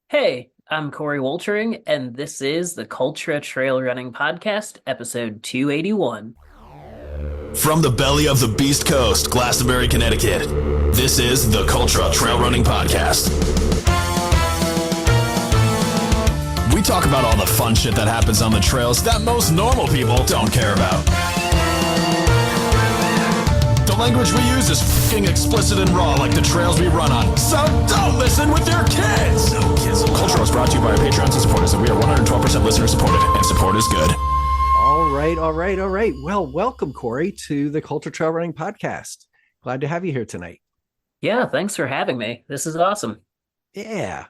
Hey, I'm Coree Woltering, and this is the Cultra Trail Running Podcast, episode 281. From the belly of the Beast Coast, Glastonbury, Connecticut, this is the Cultra Trail Running Podcast. We talk about all the fun shit that happens on the trails that most normal people don't care about. The language we use is fucking explicit and raw like the trails we run on, so don't listen with your kids! Cultra is brought to you by our patrons and supporters, and we are 112% listener supported, and support is good. All right. Well, welcome, Corey, to the Cultra Trail Running Podcast. Glad to have you here tonight. Yeah, thanks for having me. This is awesome. Yeah.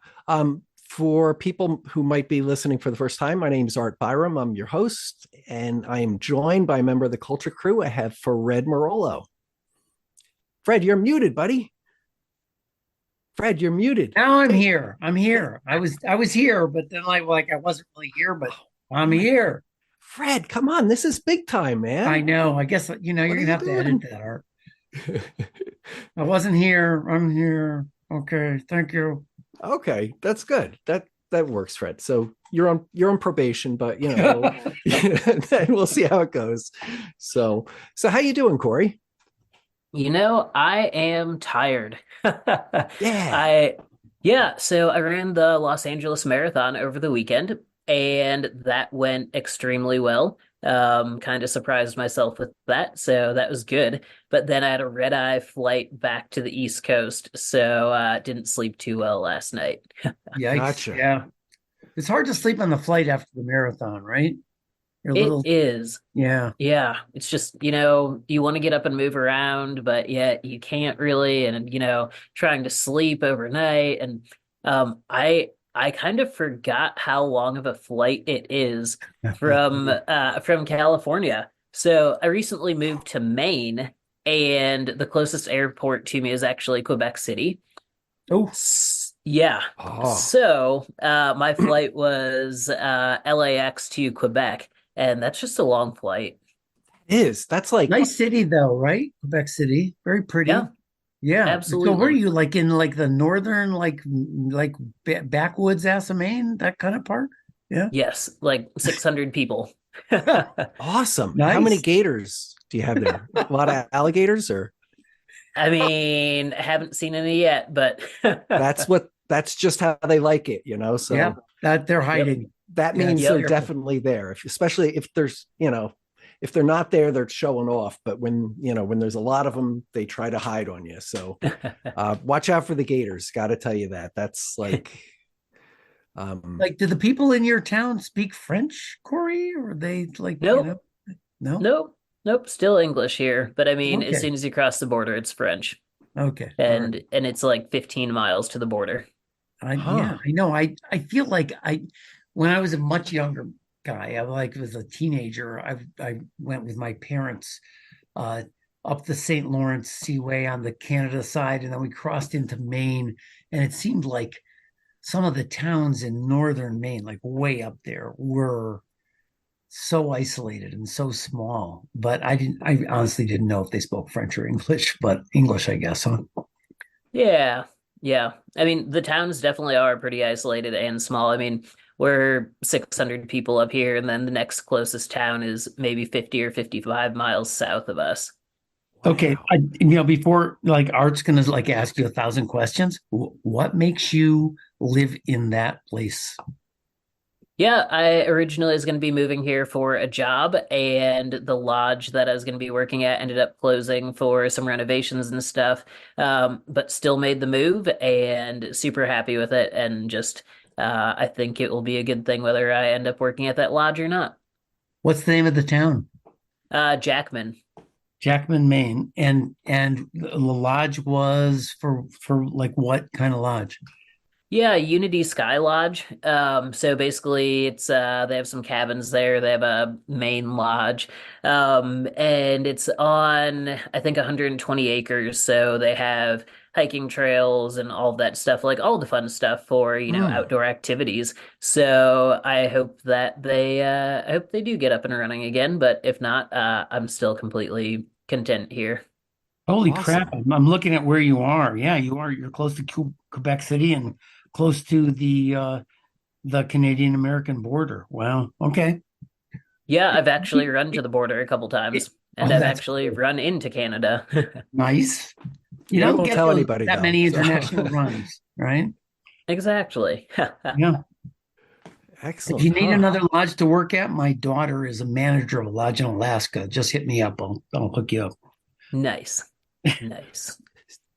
For people who might be listening for the first time, my name is Art Byram. I'm your host, and I am joined by a member of the Cultra crew. I have Fred Marolo. Fred, you're muted, buddy. Fred, you're muted. Now I'm here. I'm here. I was here, but then I wasn't really here, but I'm here. Fred, come on. This is big time, man. I know. I guess you're gonna have to edit that, Art. I wasn't here. I'm here. Okay. Thank you. Okay, that's good. That works, Fred. So you're on probation, but then we'll see how it goes. So how you doing, Corey? I am tired. Yeah. So I ran the Los Angeles Marathon over the weekend, and that went extremely well. Kind of surprised myself with that, so that was good. But then I had a red-eye flight back to the East Coast, so didn't sleep too well last night. Yikes. Gotcha. Yeah. It's hard to sleep on the flight after the marathon, right? It is. Yeah. Yeah, it's just, you want to get up and move around, but yet you can't really, and trying to sleep overnight. And I kind of forgot how long of a flight it is from California. So I recently moved to Maine, and the closest airport to me is actually Quebec City. Oh. Yeah. Oh. So my flight was LAX to Quebec, and that's just a long flight. That's like Nice city though, right? Quebec City. Very pretty. Yeah, Yeah. absolutely. So were you in the northern backwoods ass of Maine, that kind of part? Yeah. Yes, like 600 people. awesome. Nice. How many gators do you have there? A lot of alligators, or I mean, haven't seen any yet, but that's just how they like it, So yeah, that they're hiding. that Yeah, means yep. they're definitely there. Especially if there's, if they're not there, they're showing off. But when there's a lot of them, they try to hide on you. So watch out for the gators. Got to tell you that. That's like, do the people in your town speak French, Corey, or are they Nope. No? Nope, still English here. But I mean, Okay. as soon as you cross the border, it's French. Okay. And it's like 15 miles to the border. Yeah, I know. I feel like when I was a much younger guy, I was a teenager. I went with my parents up the St. Lawrence Seaway on the Canada side, and then we crossed into Maine, and it seemed like some of the towns in northern Maine, like way up there, were so isolated and so small. But I honestly didn't know if they spoke French or English, but English, I guess, huh? Yeah. Yeah. I mean, the towns definitely are pretty isolated and small. I mean, we're 600 people up here, and then the next closest town is maybe 50 or 55 miles south of us. Okay, before Art's gonna ask you 1,000 questions. What makes you live in that place? Yeah, I originally was going to be moving here for a job, and the lodge that I was going to be working at ended up closing for some renovations and stuff. But still made the move and super happy with it. And just, I think it will be a good thing whether I end up working at that lodge or not. What's the name of the town? Jackman. Jackman, Maine, and the lodge was for what kind of lodge? Yeah, Unity Sky Lodge. So basically it's they have some cabins there. They have a main lodge. And it's on I think 120 acres. So they have hiking trails and all of that stuff, like all the fun stuff for, outdoor activities. So I hope they do get up and running again, but if not, I'm still completely content here. Holy Awesome. crap! I'm looking at where you are. Yeah, you are. You're close to Quebec City and close to the Canadian American border. Wow. Okay. Yeah, I've actually run to the border a couple times, and Oh, I've that's actually cool. run into Canada. Nice. You We don't won't get tell anybody that though. many So international runs, right? Exactly. Yeah. If you excellent, need huh? another lodge to work at, my daughter is a manager of a lodge in Alaska. Just hit me up. I'll hook you up. Nice. Nice.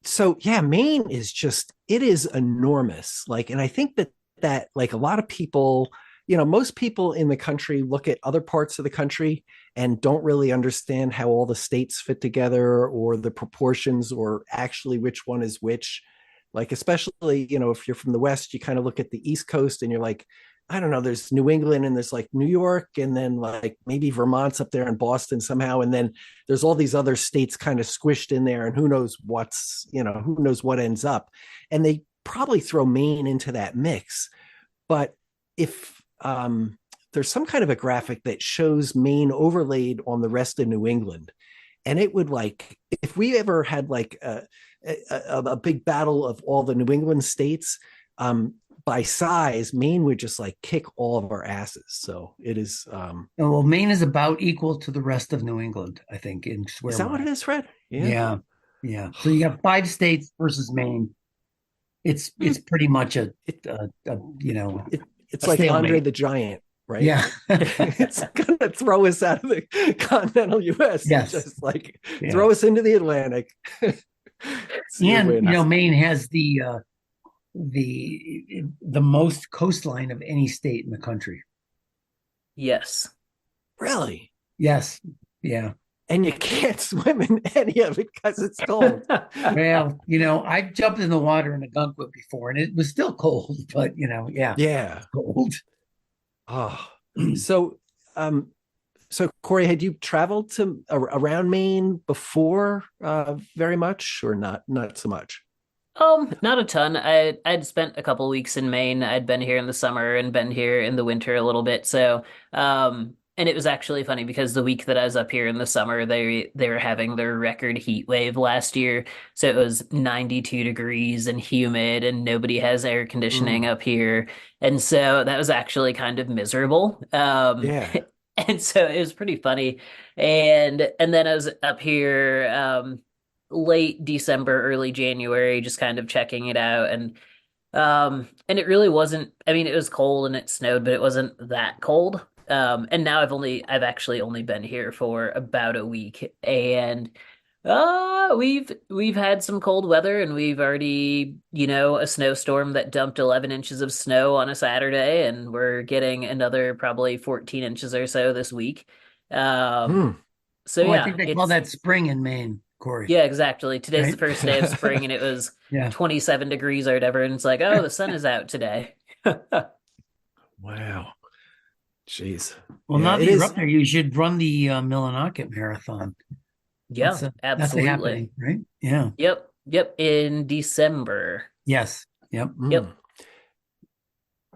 So yeah, Maine is just it is enormous. Like, and I think that like a lot of people, most people in the country look at other parts of the country and don't really understand how all the states fit together or the proportions or actually which one is which. Like, especially, if you're from the West, you kind of look at the East Coast and you're like, I don't know, there's New England and there's like New York and then like maybe Vermont's up there and Boston somehow. And then there's all these other states kind of squished in there and who knows what ends up. And they probably throw Maine into that mix. But if there's some kind of a graphic that shows Maine overlaid on the rest of New England, and it would like, if we ever had like a big battle of all the New England states, by size, Maine would just like kick all of our asses. So it Oh, well, Maine is about equal to the rest of New England, I think, in is square that what miles. it is, Fred? Yeah. Yeah. Yeah. So you got 5 states versus Maine. Hmm. It's pretty much It, it it's a like Andre stalemate. the Giant, right? Yeah. It's gonna throw us out of the continental US and Yes. just like Yeah. throw us into the Atlantic. See who And wins. Maine has the most coastline of any state in the country. Yes. Really? Yes. Yeah. And you can't swim in any of it because it's cold. Well, I've jumped in the water in a Gunkwit before, and it was still cold, but yeah, Yeah. it's cold. Oh, so um, so Corey, had you traveled to around Maine before very much or not so much? Not a ton. I'd spent a couple weeks in Maine. I'd been here in the summer and been here in the winter a little bit. So, and it was actually funny because the week that I was up here in the summer, they were having their record heat wave last year. So it was 92 degrees and humid, and nobody has air conditioning Mm, up here. And so that was actually kind of miserable. yeah. And so it was pretty funny. And then I was up here, late December, early January, just kind of checking it out. And it really wasn't, I mean, it was cold and it snowed, but it wasn't that cold. And now I've actually only been here for about a week, and we've had some cold weather, and we've already, a snowstorm that dumped 11 inches of snow on a Saturday, and we're getting another probably 14 inches or so this week. Um, Hmm. so Oh, I yeah, think they call it's that spring in Maine, Corey, yeah, exactly. Today's the right? first day of spring, and it was Yeah. 27 degrees or whatever, and it's like, oh, the sun is out today. Wow. Jeez. Well, Yeah, now that it you're is. up there, you should run the Millinocket Marathon. Yeah, That's absolutely. happening, right? Yeah. Yep, yep, in December. Yes. Yep. Mm. Yep,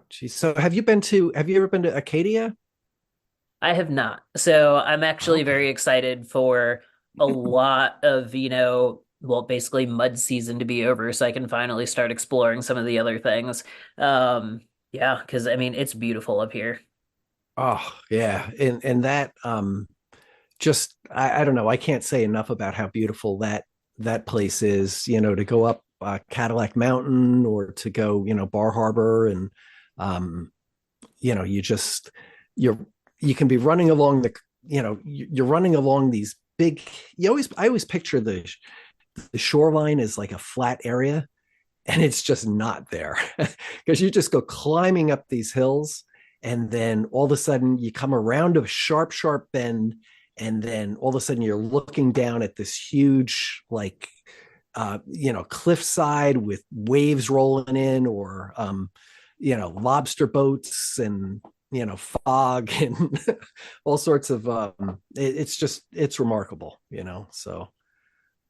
Geez. So have you ever been to Acadia? I have not. So I'm actually very Okay. excited for a lot of, well, basically mud season to be over so I can finally start exploring some of the other things. Yeah, because I mean, it's beautiful up here. Oh, yeah. And that just I don't know, I can't say enough about how beautiful that place is, to go up Cadillac Mountain or to go, Bar Harbor and um you just you're you can be running along you're running along these big I always picture the shoreline as like a flat area, and it's just not there because you just go climbing up these hills, and then all of a sudden you come around a sharp bend, and then all of a sudden you're looking down at this huge like cliffside with waves rolling in, or lobster boats and fog and all sorts of it's remarkable, so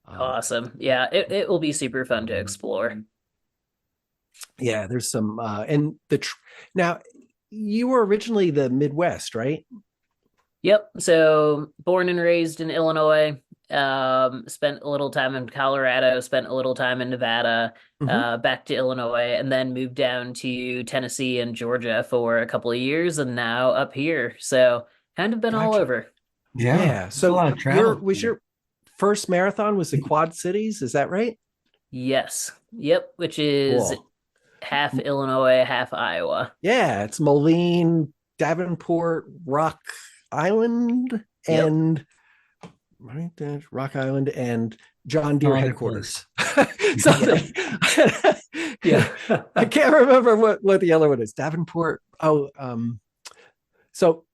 um Awesome. Yeah, it will be super fun to explore. yeah, there's some and now you were originally the Midwest, right? Yep. So born and raised in Illinois. spent a little time in Colorado, spent a little time in Nevada, Hmm. back to Illinois, and then moved down to Tennessee and Georgia for a couple of years, and now up here. So kind of been all Gotcha. over. Yeah, Yeah. it's a So lot of your travel. was your first marathon was the Quad Cities? Is that right? Yes. Yep, which is Cool. half Illinois, half Iowa. Yeah, it's Moline, Davenport, Rock Island, Yep. and right there's Rock Island and John Deere Oh, they're close. headquarters. So Yep. yeah, I can't remember what the other one is. Davenport. So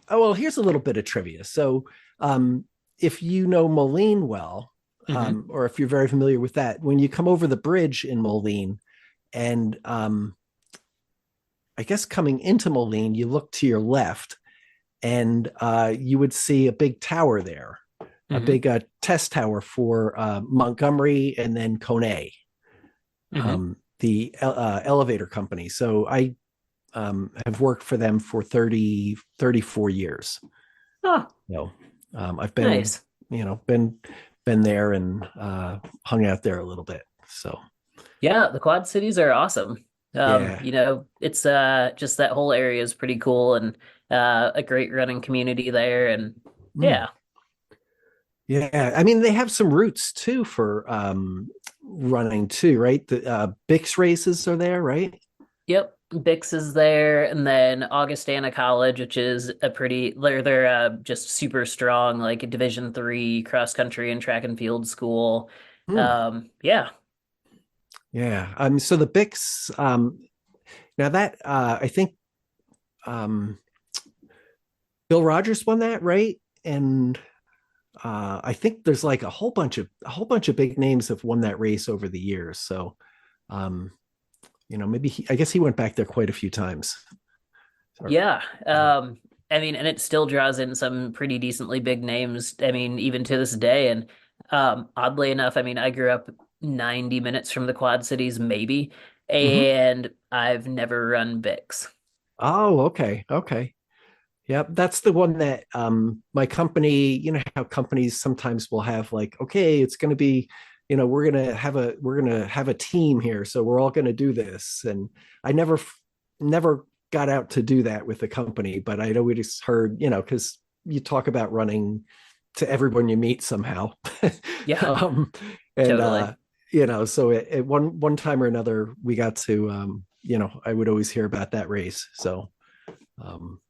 well, here's a little bit of trivia. So if you know Moline well, Hmm. or if you're very familiar with that, when you come over the bridge in Moline, and I guess coming into Moline, you look to your left, and you would see a big tower there, a Hmm. big test tower for Montgomery and then Kone, Hmm. the elevator company. So I have worked for them for 34 years. Oh, So I've been, nice. been there and hung out there a little bit. So Yeah, the Quad Cities are awesome. yeah. It's just that whole area is pretty cool and a great running community there and Mm. yeah. Yeah, I mean they have some routes too for running too, right? The Bix races are there, right? Yep. Bix is there and then Augustana College, which is a pretty they're just super strong like Division 3 cross country and track and field school. Hmm. Yeah. Yeah. So the Bix, now that I think um, Bill Rogers won that, right? And I think there's like a whole bunch of big names have won that race over the years. So um, maybe I guess he went back there quite a few times. Or, Yeah. I mean, and it still draws in some pretty decently big names. I mean, even to this day. And oddly enough, I mean, I grew up 90 minutes from the Quad Cities, maybe, Mhm. and I've never run Bix. Oh, okay, okay. Yep, that's the one that my company, how companies sometimes will have like, okay, it's going to be, we're going to have a team here, so we're all going to do this. And I never got out to do that with the company, but I always heard, because you talk about running to everyone you meet somehow. Yeah, um, and totally. so at one time or another, we got to I would always hear about that race. So um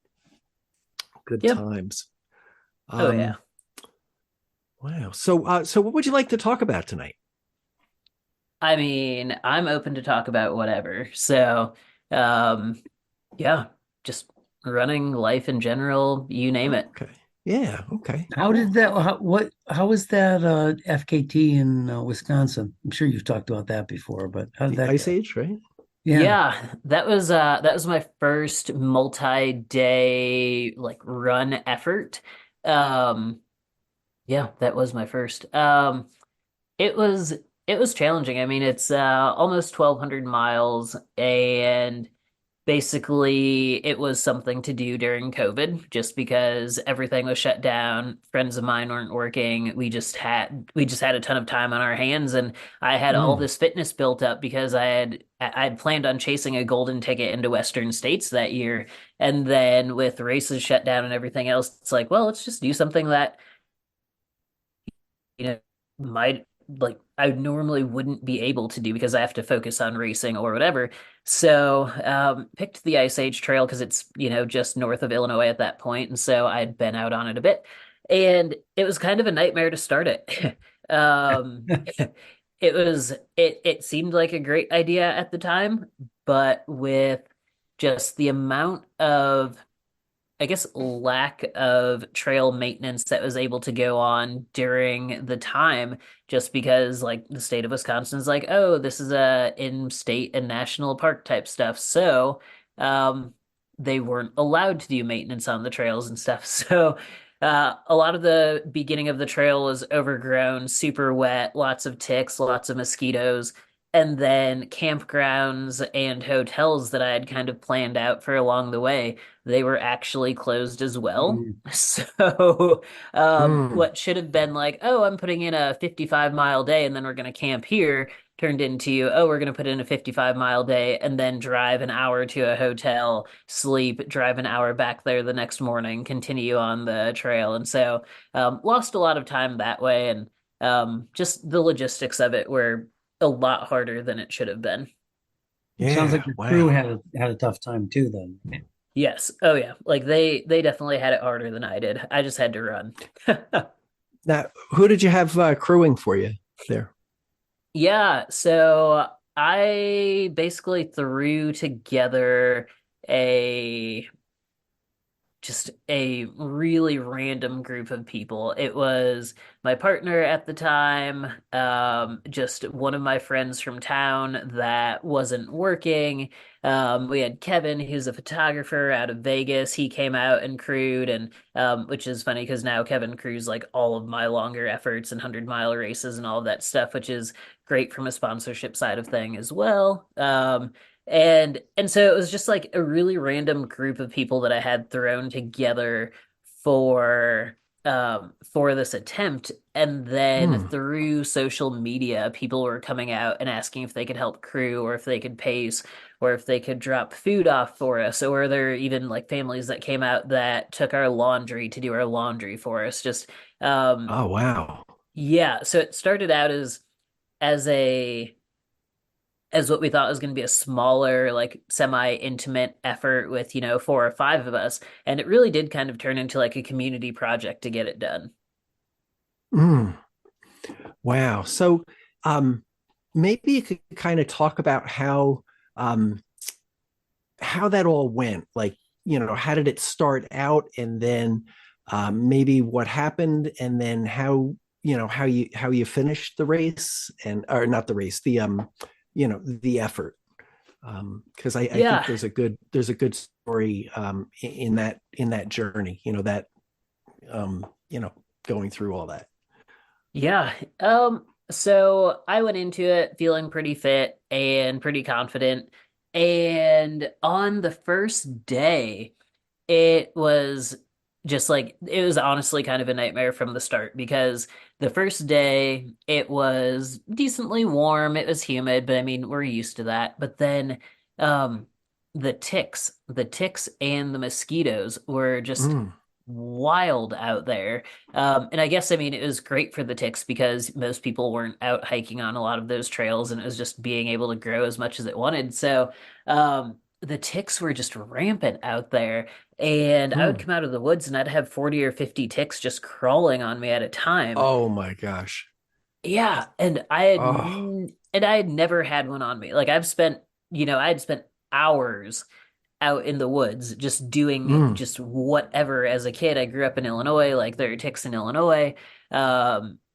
good Yep. times. Oh, yeah. Um, wow. So what would you like to talk about tonight? I mean, I'm open to talk about whatever. So, um, yeah, just running life in general, you name it. Okay. Yeah. Okay. How did Cool. that? How was that FKT in Wisconsin? I'm sure you've talked about that before, but how did The that Ice go? Age, right? Yeah. Yeah, that was my first multi-day like run effort. Um yeah, that was my first. It was it was challenging. I mean, it's almost 1,200 miles and basically, it was something to do during COVID just because everything was shut down. Friends of mine weren't working. We just had a ton of time on our hands and I had all Mm. this fitness built up because I'd planned on chasing a golden ticket into Western states that year. And then with races shut down and everything else, it's like, well, let's just do something that you know, might like I normally wouldn't be able to do because I have to focus on racing or whatever. So, picked the Ice Age Trail because it's, just north of Illinois at that point, and so I'd been out on it a bit, and it was kind of a nightmare to start it. It seemed like a great idea at the time, but with just the amount of I guess lack of trail maintenance that was able to go on during the time just because like the state of Wisconsin's like, oh, this is a in-state and national park type stuff. So they weren't allowed to do maintenance on the trails and stuff. So a lot of the beginning of the trail was overgrown, super wet, lots of ticks, lots of mosquitoes. and then campgrounds and hotels that I had kind of planned out for along the way, they were actually closed as well. Mm. So, Mm. what should have been like, oh, I'm putting in a 55-mile day and then we're going to camp here, turned into, oh, we're going to put in a 55-mile day and then drive an hour to a hotel, sleep, drive an hour back there the next morning, continue on the trail. And so, lost a lot of time that way. And just the logistics of it were a lot harder than it should have been. Sounds like Yeah. the crew Wow. had a tough time too then. Yes. Oh yeah. Like they definitely had it harder than I did. I just had to run. Now, who did you have crewing for you there? Yeah, so I basically threw together a just a really random group of people. It was my partner at the time, just one of my friends from town that wasn't working. We had Kevin, who's a photographer out of Vegas. He came out and crewed, and which is funny because now Kevin crews like all of my longer efforts and 100-mile races and all of that stuff, which is great from a sponsorship side of thing as well. And so it was just like a really random group of people that I had thrown together for for this attempt. And then Hmm. through social media, people were coming out and asking if they could help crew or if they could pace or if they could drop food off for us. Or there even like families that came out that took our laundry to do our laundry for us. Just Oh, wow. yeah, so it started out as a as what we thought was going to be a smaller, like semi-intimate effort with, four or five of us. And it really did kind of turn into like a community project to get it done. Mm. Wow. So, um, maybe you could kind of talk about um, how that all went. Like, how did it start out, and then maybe what happened, and then how you finished the race, and or not the race, the effort. Because I think Yeah. there's a good story in that journey. Um, you know, going through all that. Yeah. So I went into it feeling pretty fit and pretty confident. And on the first day, it was just like it was honestly kind of a nightmare from the start because the first day it was decently warm, it was humid, but I mean we're used to that. But then um the ticks and the mosquitoes were just Mm. wild out there. And I guess I mean it was great for the ticks because most people weren't out hiking on a lot of those trails and it was just being able to grow as much as it wanted. So the ticks were just rampant out there. And I would Mm. come out of the woods and I'd have 40 or 50 ticks just crawling on me at a time. Oh my gosh. Yeah, and I had Oh. and I had never had one on me. Like I had spent hours out in the woods just doing Mm. just whatever as a kid. I grew up in Illinois, like there are ticks in Illinois.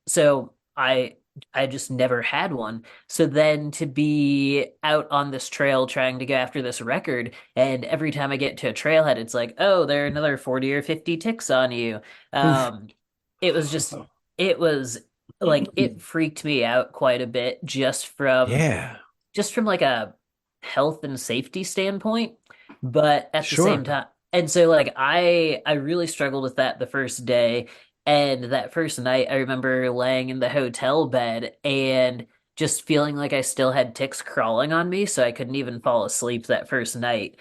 So I just never had one. So then to be out on this trail trying to go after this record, and every time I get to a trailhead, it's like, oh, there are another 40 or 50 ticks on you. Oof. Um, it was just it was like it freaked me out quite a bit Yeah. just from like a health and safety standpoint, but at the same Sure. time, and so like I really struggled with that the first day, and that first night I remember laying in the hotel bed and just feeling like I still had ticks crawling on me, so I couldn't even fall asleep that first night.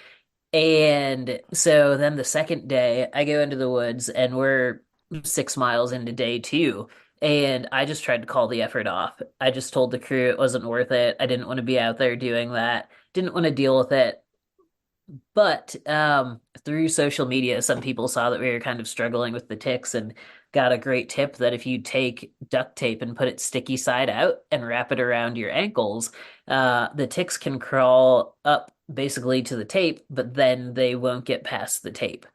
And so then the second day, I go into the woods and we're 6 miles into day two. And I just tried to call the effort off. I just told the crew it wasn't worth it. I didn't want to be out there doing that. Didn't want to deal with it. But through social media, some people saw that we were kind of struggling with the ticks and got a great tip that if you take duct tape and put it sticky side out and wrap it around your ankles, the ticks can crawl up basically to the tape, but then they won't get past the tape.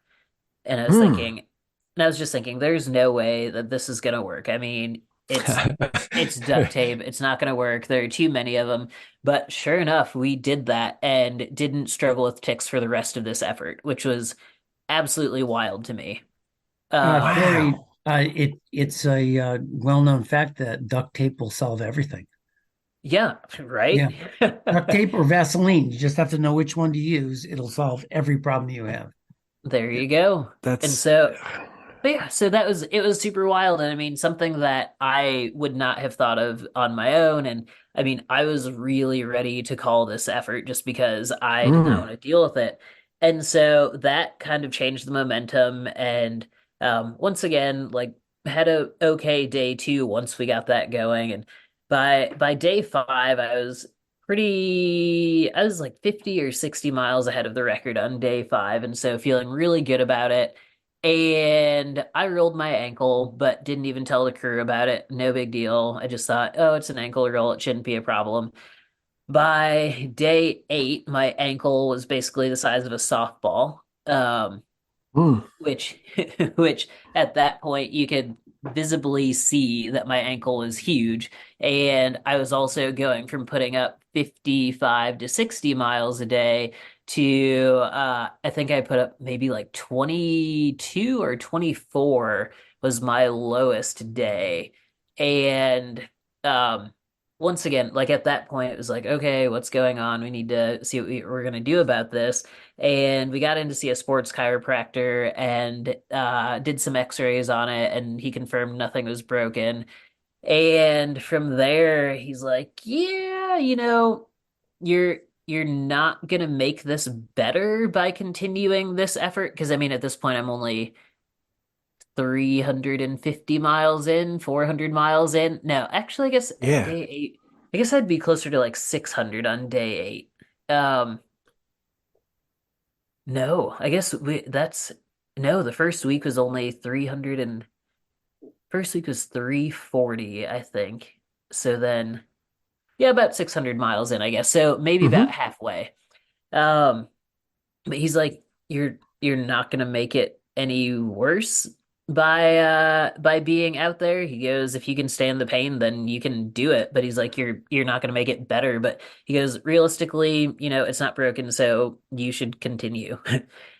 And Hmm. I was just thinking, there's no way that this is gonna work. I mean, it's duct tape. It's not going to work. There are too many of them. But sure enough, we did that and didn't struggle with ticks for the rest of this effort, which was absolutely wild to me. Um, Corey, Wow. it's a well-known fact that duct tape will solve everything. Yeah, right. Yeah. Duct tape or Vaseline. You just have to know which one to use. It'll solve every problem you have. There you go. And That's so, but yeah, so that was it was super wild. And I mean, something that I would not have thought of on my own. And I mean, I was really ready to call this effort just because I did not mm, want to deal with it. And so that kind of changed the momentum. And once again, like had a okay day two once we got that going. And by day five, I was like 50 or 60 miles ahead of the record on day five, and so feeling really good about it. And I rolled my ankle, but didn't even tell the crew about it. No big deal. I just thought, oh, it's an ankle roll. It shouldn't be a problem. By day eight, my ankle was basically the size of a softball. mm, Which which at that point you could visibly see that my ankle was huge, and I was also going from putting up 55 to 60 miles a day to I think I put up maybe like 22 or 24 was my lowest day. And um once again, like at that point it was like, okay, what's going on? We need to see what we're going to do about this. And we got in to see a sports chiropractor and did some x-rays on it, and he confirmed nothing was broken. And from there he's like, yeah, you're not gonna make this better by continuing this effort, because I mean at this point I'm only 350 miles in, 400 miles in. No, actually I guess at yeah. day eight, I guess I'd be closer to like 600 on day eight. um No, I guess that's no, the first week was only 300, and first week was 340, I think. So then, yeah, about 600 miles in, I guess. So maybe about Hmm. halfway. Um, but he's like, you're not gonna make it any worse by being out there. He goes, if you can stand the pain, then you can do it. But he's like, you're not gonna make it better. But he goes, realistically, it's not broken, so you should continue.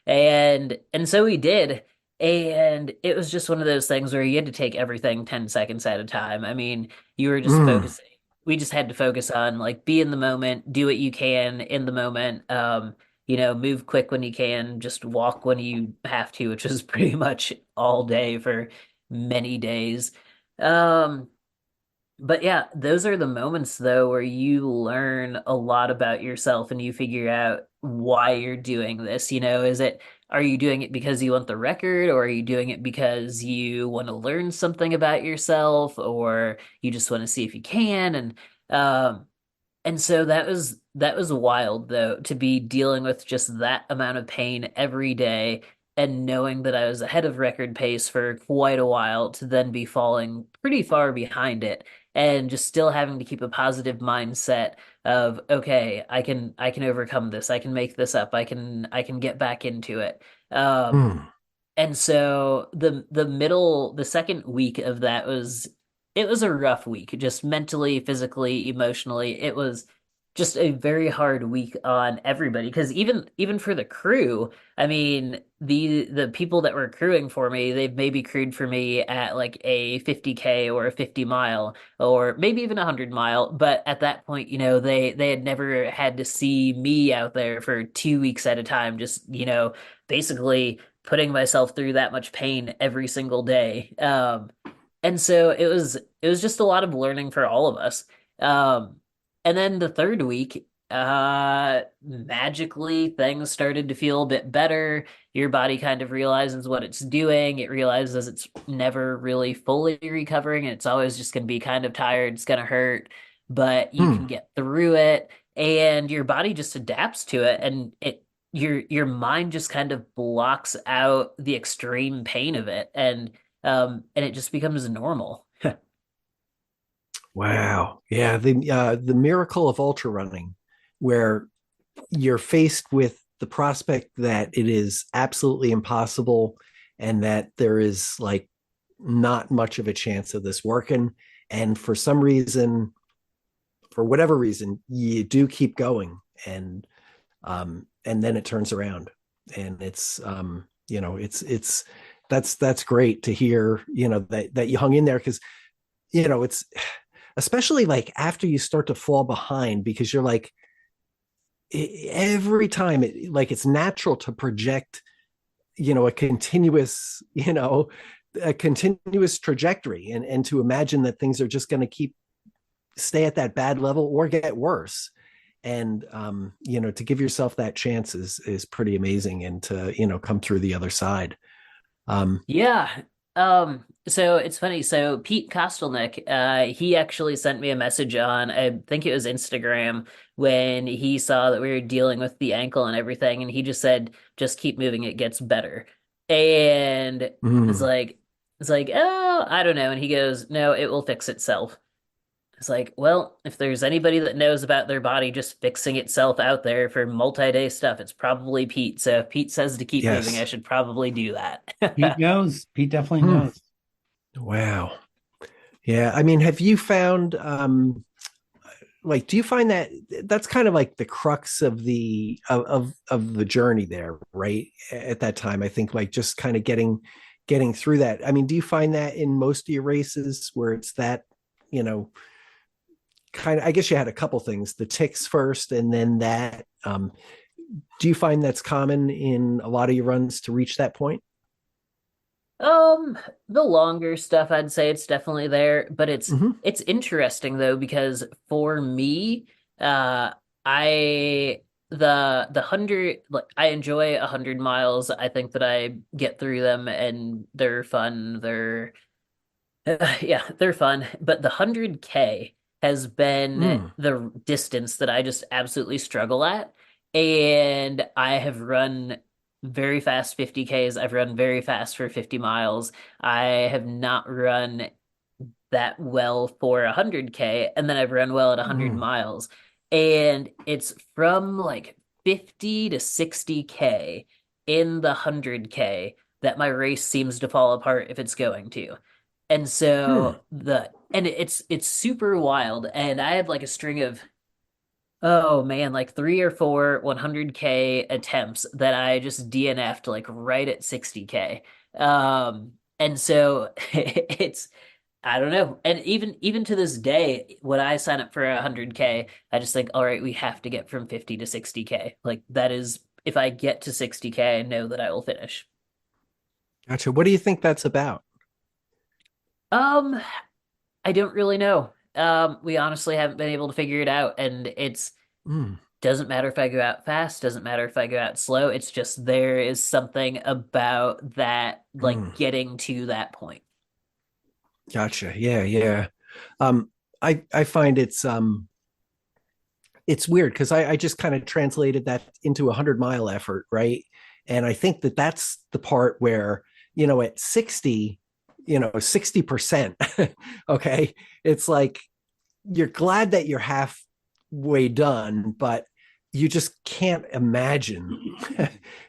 And so he did. And it was just one of those things where you had to take everything 10 seconds at a time. I mean, you were just Mm, focusing. We just had to focus on like be in the moment, do what you can in the moment. Move quick when you can, just walk when you have to, which is pretty much all day for many days. Um, but yeah, those are the moments though where you learn a lot about yourself and you figure out why you're doing this. Are you doing it because you want the record, or are you doing it because you want to learn something about yourself, or you just want to see if you can? Um, and so that was wild though, to be dealing with just that amount of pain every day and knowing that I was ahead of record pace for quite a while, to then be falling pretty far behind it and just still having to keep a positive mindset of, okay, I can overcome this. I can make this up. I can get back into it. Um mm, and so the second week of that it was a rough week, just mentally, physically, emotionally. It was just a very hard week on everybody, because even for the crew, I mean, the people that were crewing for me, they've maybe crewed for me at like a 50K or a 50 mile or maybe even a 100 mile, but at that point, they had never had to see me out there for 2 weeks at a time, just basically putting myself through that much pain every single day. And so it was just a lot of learning for all of us. Um, and then the third week, magically things started to feel a bit better. Your body kind of realizes what it's doing. It realizes it's never really fully recovering, and it's always just going to be kind of tired. It's going to hurt, but you can mm. get through it, and your body just adapts to it, and your mind just kind of blocks out the extreme pain of it, and it just becomes normal. Wow. Yeah. The miracle of ultra running, where you're faced with the prospect that it is absolutely impossible and that there is like not much of a chance of this working. And for some reason, for whatever reason, you do keep going, and then it turns around, and it's that's great to hear, that you hung in there, because it's especially like after you start to fall behind, because you're like, every time it's natural to project, a continuous, a continuous trajectory, and to imagine that things are just going to stay at that bad level or get worse. And to give yourself that chance is pretty amazing, and to come through the other side. um Yeah. So it's funny. So Pete Kostelnick, he actually sent me a message on, I think it was Instagram, when he saw that we were dealing with the ankle and everything, and he just said, just keep moving, it gets better. And it's mm, like, it's like, oh, I don't know. And he goes, no, it will fix itself. It's like, well, if there's anybody that knows about their body just fixing itself out there for multi-day stuff, it's probably Pete. So if Pete says to keep moving, I yes. should probably do Pete that. knows. Pete definitely Hmm. knows. Wow. Yeah, I mean, have you found like, do you find that that's kind of like the crux of the journey there, right? At that time, I think, like, just kind of getting through that. I mean, do you find that in most of your races where it's that, you know kind of, I guess you had a couple things, the ticks first, and then that, do you find that's common in a lot of your runs to reach that point? Um, the longer stuff, I'd say it's definitely there, but Mm-hmm. it's interesting though because for me, uh, I the 100, like I enjoy 100 miles. I think that I get through them and they're fun. They're yeah, they're fun, but the 100K has been Mm. the distance that I just absolutely struggle at. And I have run very fast 50Ks. I've run very fast for 50 miles. I have not run that well for 100K, and then I've run well at 100 Mm. miles. And it's from like 50 to 60K in the 100K that my race seems to fall apart if it's going to. And Hmm. so it's super wild. And I have like a string of, oh man, like 3 or 4 100K attempts that I just DNF'd like right at 60K. And so it's, I don't know. And even to this day, when I sign up for 100K, I just think, all right, we have to get from 50 to 60K. Like that is, if I get to 60K, I know that I will finish. Gotcha. What do you think that's about? Um, I don't really know. We honestly haven't been able to figure it out, and it's Mm. doesn't matter if I go out fast, doesn't matter if I go out slow. It's just there is something about that, Mm. like getting to that point. Gotcha. Yeah, yeah. um I find it's weird because I just kind of translated that into a 100 mile effort, right? And I think that that's the part where, at 60, 60%, okay, it's like you're glad that you're halfway done, but you just can't imagine.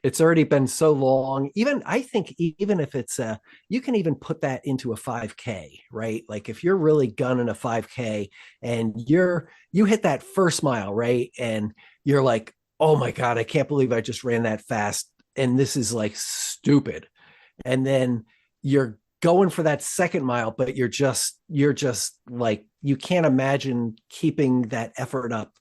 It's already been so long. Even, I think, even if it's you can even put that into a 5K, right? Like if you're really gunning a 5K and you hit that first mile, right? And you're like, oh my God, I can't believe I just ran that fast. And this is like stupid. And then you're going for that second mile, but you're just like, you can't imagine keeping that effort up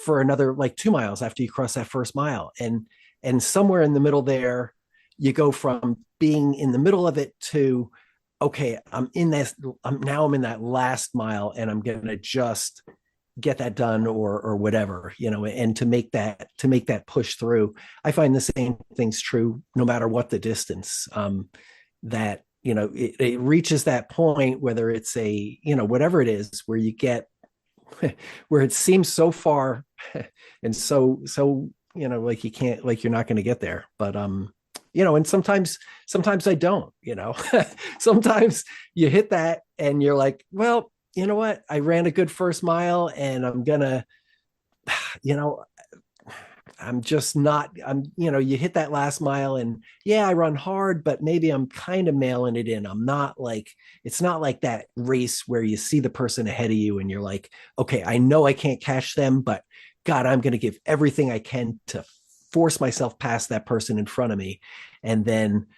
for another like 2 miles after you cross that first mile. And somewhere in the middle there, you go from being in the middle of it to, okay, I'm in that last mile, and I'm gonna just get that done, or whatever, and to make that push through. I find the same thing's true no matter what the distance. That it reaches that point, whether it's a, whatever it is, where you get where it seems so far, and so like you can't, like you're not going to get there. But and sometimes I don't. Sometimes you hit that and you're like, well, you know what, I ran a good first mile, and I'm gonna, you know I'm just not, you hit that last mile, and yeah, I run hard, but maybe I'm kind of mailing it in. I'm not like, it's not like that race where you see the person ahead of you and you're like, okay, I know I can't catch them, but God, I'm going to give everything I can to force myself past that person in front of me. And then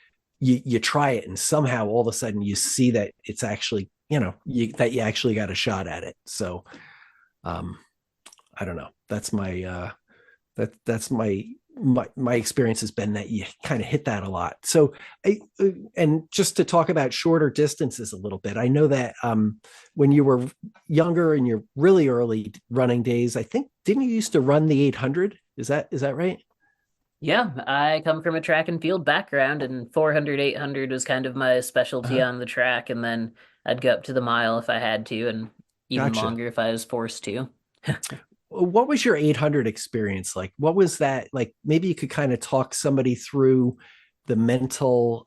you try it, and somehow all of a sudden you see that it's actually that you actually got a shot at it. So um, I don't know. That's my experience has been that you kind of hit that a lot. So, and just to talk about shorter distances a little bit, I know that when you were younger in your really early running days, I think didn't you used to run the 800? Is that right? Yeah, I come from a track and field background, and 400, 800 was kind of my specialty Uh-huh. on the track, and then I'd go up to the mile if I had to, and even Gotcha. longer if I was forced to. What was your 800 experience like? What was that like? Maybe you could kind of talk somebody through the mental,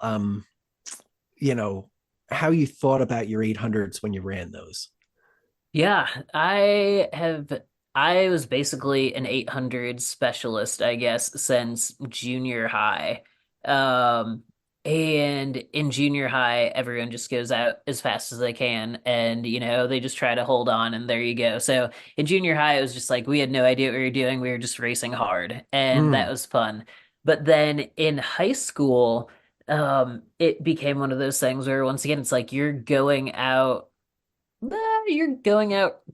you know, how you thought about your 800s when you ran those. Yeah, I was basically an 800 specialist, I guess, since junior high. Um, and in junior high, everyone just goes out as fast as they can, and they just try to hold on, and there you go. So in junior high, it was just like we had no idea what we were doing. We were just racing hard, and that Mm, was fun. But then in high school, it became one of those things where once again, it's like you're going out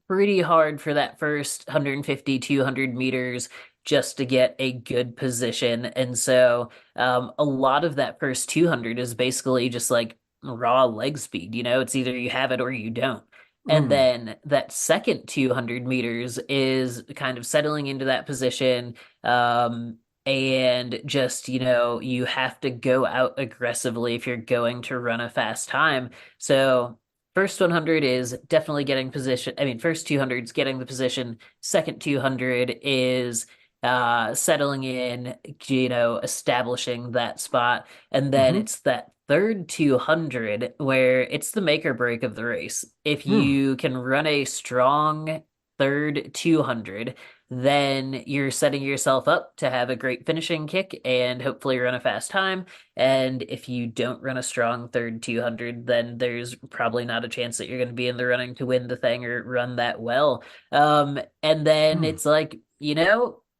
pretty hard for that first 150, 200 meters just to get a good position. And so a lot of that first 200 is basically just like raw leg speed. It's either you have it or you don't. And mm, then that second 200 meters is kind of settling into that position. And just, you have to go out aggressively if you're going to run a fast time. So first 100 is definitely getting position. I mean, first 200 is getting the position. Second 200 is settling in, establishing that spot. And then mm-hmm, it's that third 200 where it's the make or break of the race. If mm, you can run a strong third 200, then you're setting yourself up to have a great finishing kick and hopefully run a fast time. And if you don't run a strong third 200, then there's probably not a chance that you're going to be in the running to win the thing or run that well. And then mm, it's like,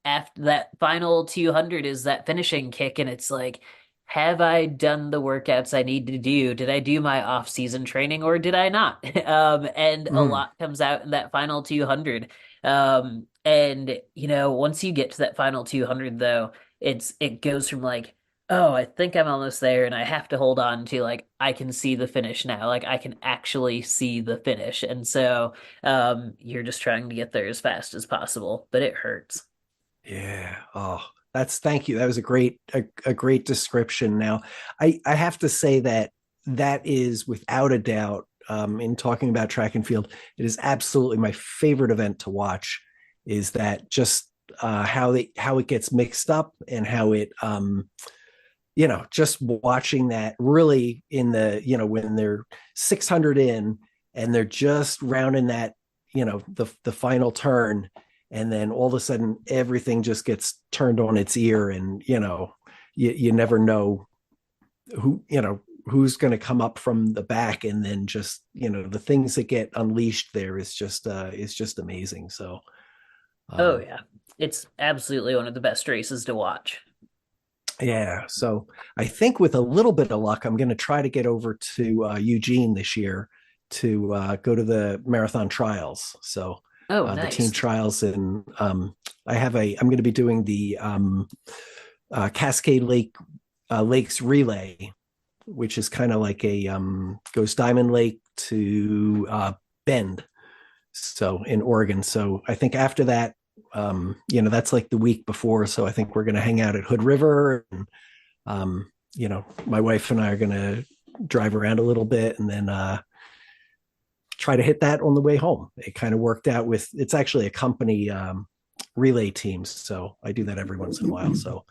after that final 200 is that finishing kick, and it's like, have I done the workouts I need to do? Did I do my off-season training or did I not? And a mm. lot comes out in that final 200. And once you get to that final 200 though, it goes from like, oh, I think I'm almost there and I have to hold on to like I can see the finish now. Like I can actually see the finish. And so you're just trying to get there as fast as possible, but it hurts. Yeah. Oh, thank you. That was a great description. Now, I have to say that that is without a doubt, in talking about track and field, it is absolutely my favorite event to watch. Is that just how it gets mixed up and how it just watching that really in the when they're 600 in and they're just rounding that the final turn, and then all of a sudden everything just gets turned on its ear, and you never know who's going to come up from the back, and then just the things that get unleashed there is just amazing. So Oh um yeah. It's absolutely one of the best races to watch. yeah, so I think with a little bit of luck I'm going to try to get over to Eugene this year to go to the marathon trials. So Oh, the team nice. trials, and I'm going to be doing the Cascade Lakes relay, which is kind of like a goes Diamond Lake to Bend, so in Oregon. So I think after that, that's like the week before. So I think we're going to hang out at Hood River, and my wife and I are going to drive around a little bit, and then try to hit that on the way home. It kind of worked out with it's actually a company relay teams, so I do that every once in a while. So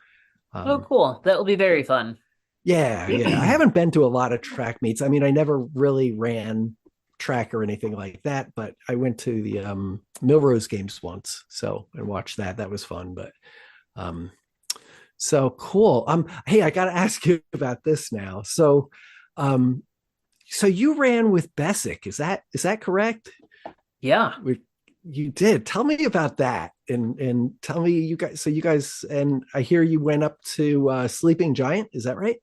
Oh, um, cool. That will be very fun. yeah, I haven't been to a lot of track meets. I mean, I never really ran track or anything like that, but I went to the Milrose games once, so and watched that. That was fun. But um, so cool. Hey, I got to ask you about this now. Um, so you ran with Bessic, is that correct? Yeah. You did. Tell me about that, and tell me you guys. So you guys, and I hear you went up to Sleeping Giant. Is that right?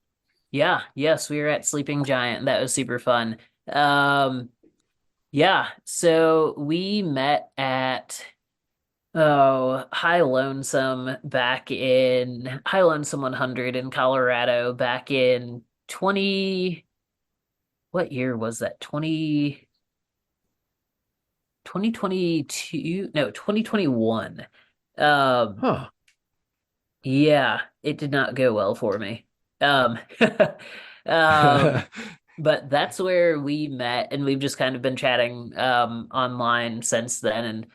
Yeah, yes, we were at Sleeping Giant. That was super fun. Um, Yeah, so we met at High Lonesome 100 in Colorado back in 20, what year was that? 2022? No, 2021. Um, Huh. yeah, it did not go well for me. Um, um, but that's where we met, and we've just kind of been chatting online since then.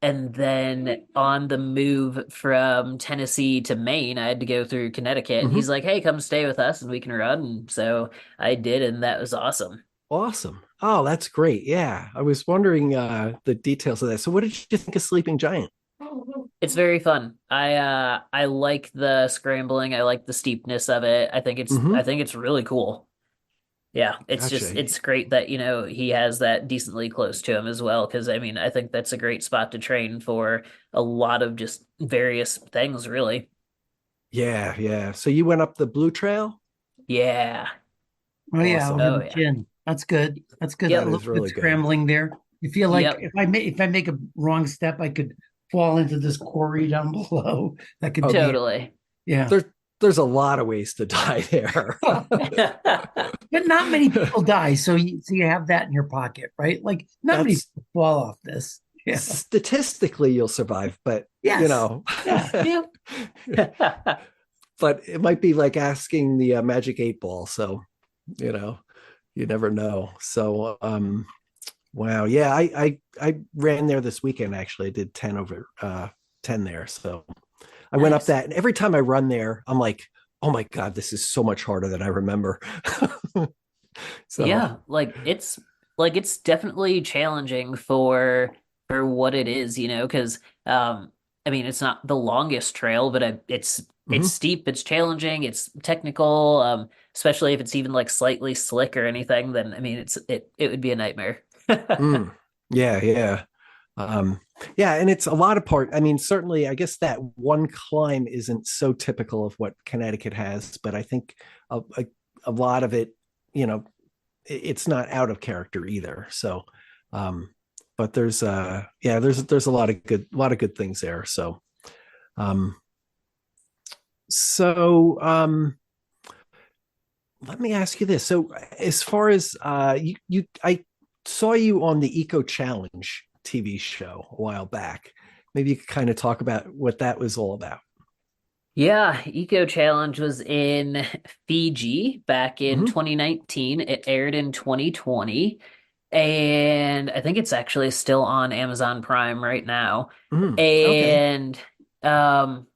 And then on the move from Tennessee to Maine, I had to go through Connecticut, and hmm he's like, "Hey, come stay with us, and we can run." And so I did, and that was awesome. Awesome. Oh, that's great. Yeah. I was wondering the details of that. So what did you think of Sleeping Giant? It's very fun. I like the scrambling. I like the steepness of it. I hmm think it's really cool. Yeah, Gotcha. it's great that, he has that decently close to him as well, because I mean, I think that's a great spot to train for a lot of just various things, really. Yeah, yeah. So you went up the Blue Trail? Yeah. Oh yeah, over Awesome. Oh the yeah. chin. That's good. That's good. A That little is bit really good. scrambling there. You feel like Yep. if I make a wrong step, I could fall into this quarry down below. That could Oh, be Totally. yeah. there's a lot of ways to die there. But not many people die, so you have that in your pocket, right? Like not many That's people fall off this. Yeah. statistically you'll survive, but you Yes. know, Yeah. Yep. but it might be like asking the magic eight ball. So, you know, you never know. So, wow. Yeah. I ran there this weekend. Actually, I did 10 over, 10 there. So I went up Nice. that, and every time I run there, I'm like, oh my God, this is so much harder than I remember. So, Yeah, it's definitely challenging for what it is, because I mean, it's not the longest trail, but it's mhm. steep, it's challenging, it's technical, especially if it's even like slightly slick or anything, then I mean, it would be a nightmare. Mm. Yeah, yeah. Um, yeah, and it's a lot of part. I mean, certainly, I guess that one climb isn't so typical of what Connecticut has, but I think a lot of it, you know, it's not out of character either. So, um, but yeah, there's a lot of good things there. So, um, so let me ask you this. So, as far as I saw you on the Eco Challenge TV show a while back. Maybe you could kind of talk about what that was all about. Yeah, Eco Challenge was in Fiji back in hmm 2019. It aired in 2020, and I think it's actually still on Amazon Prime right now. Okay. And um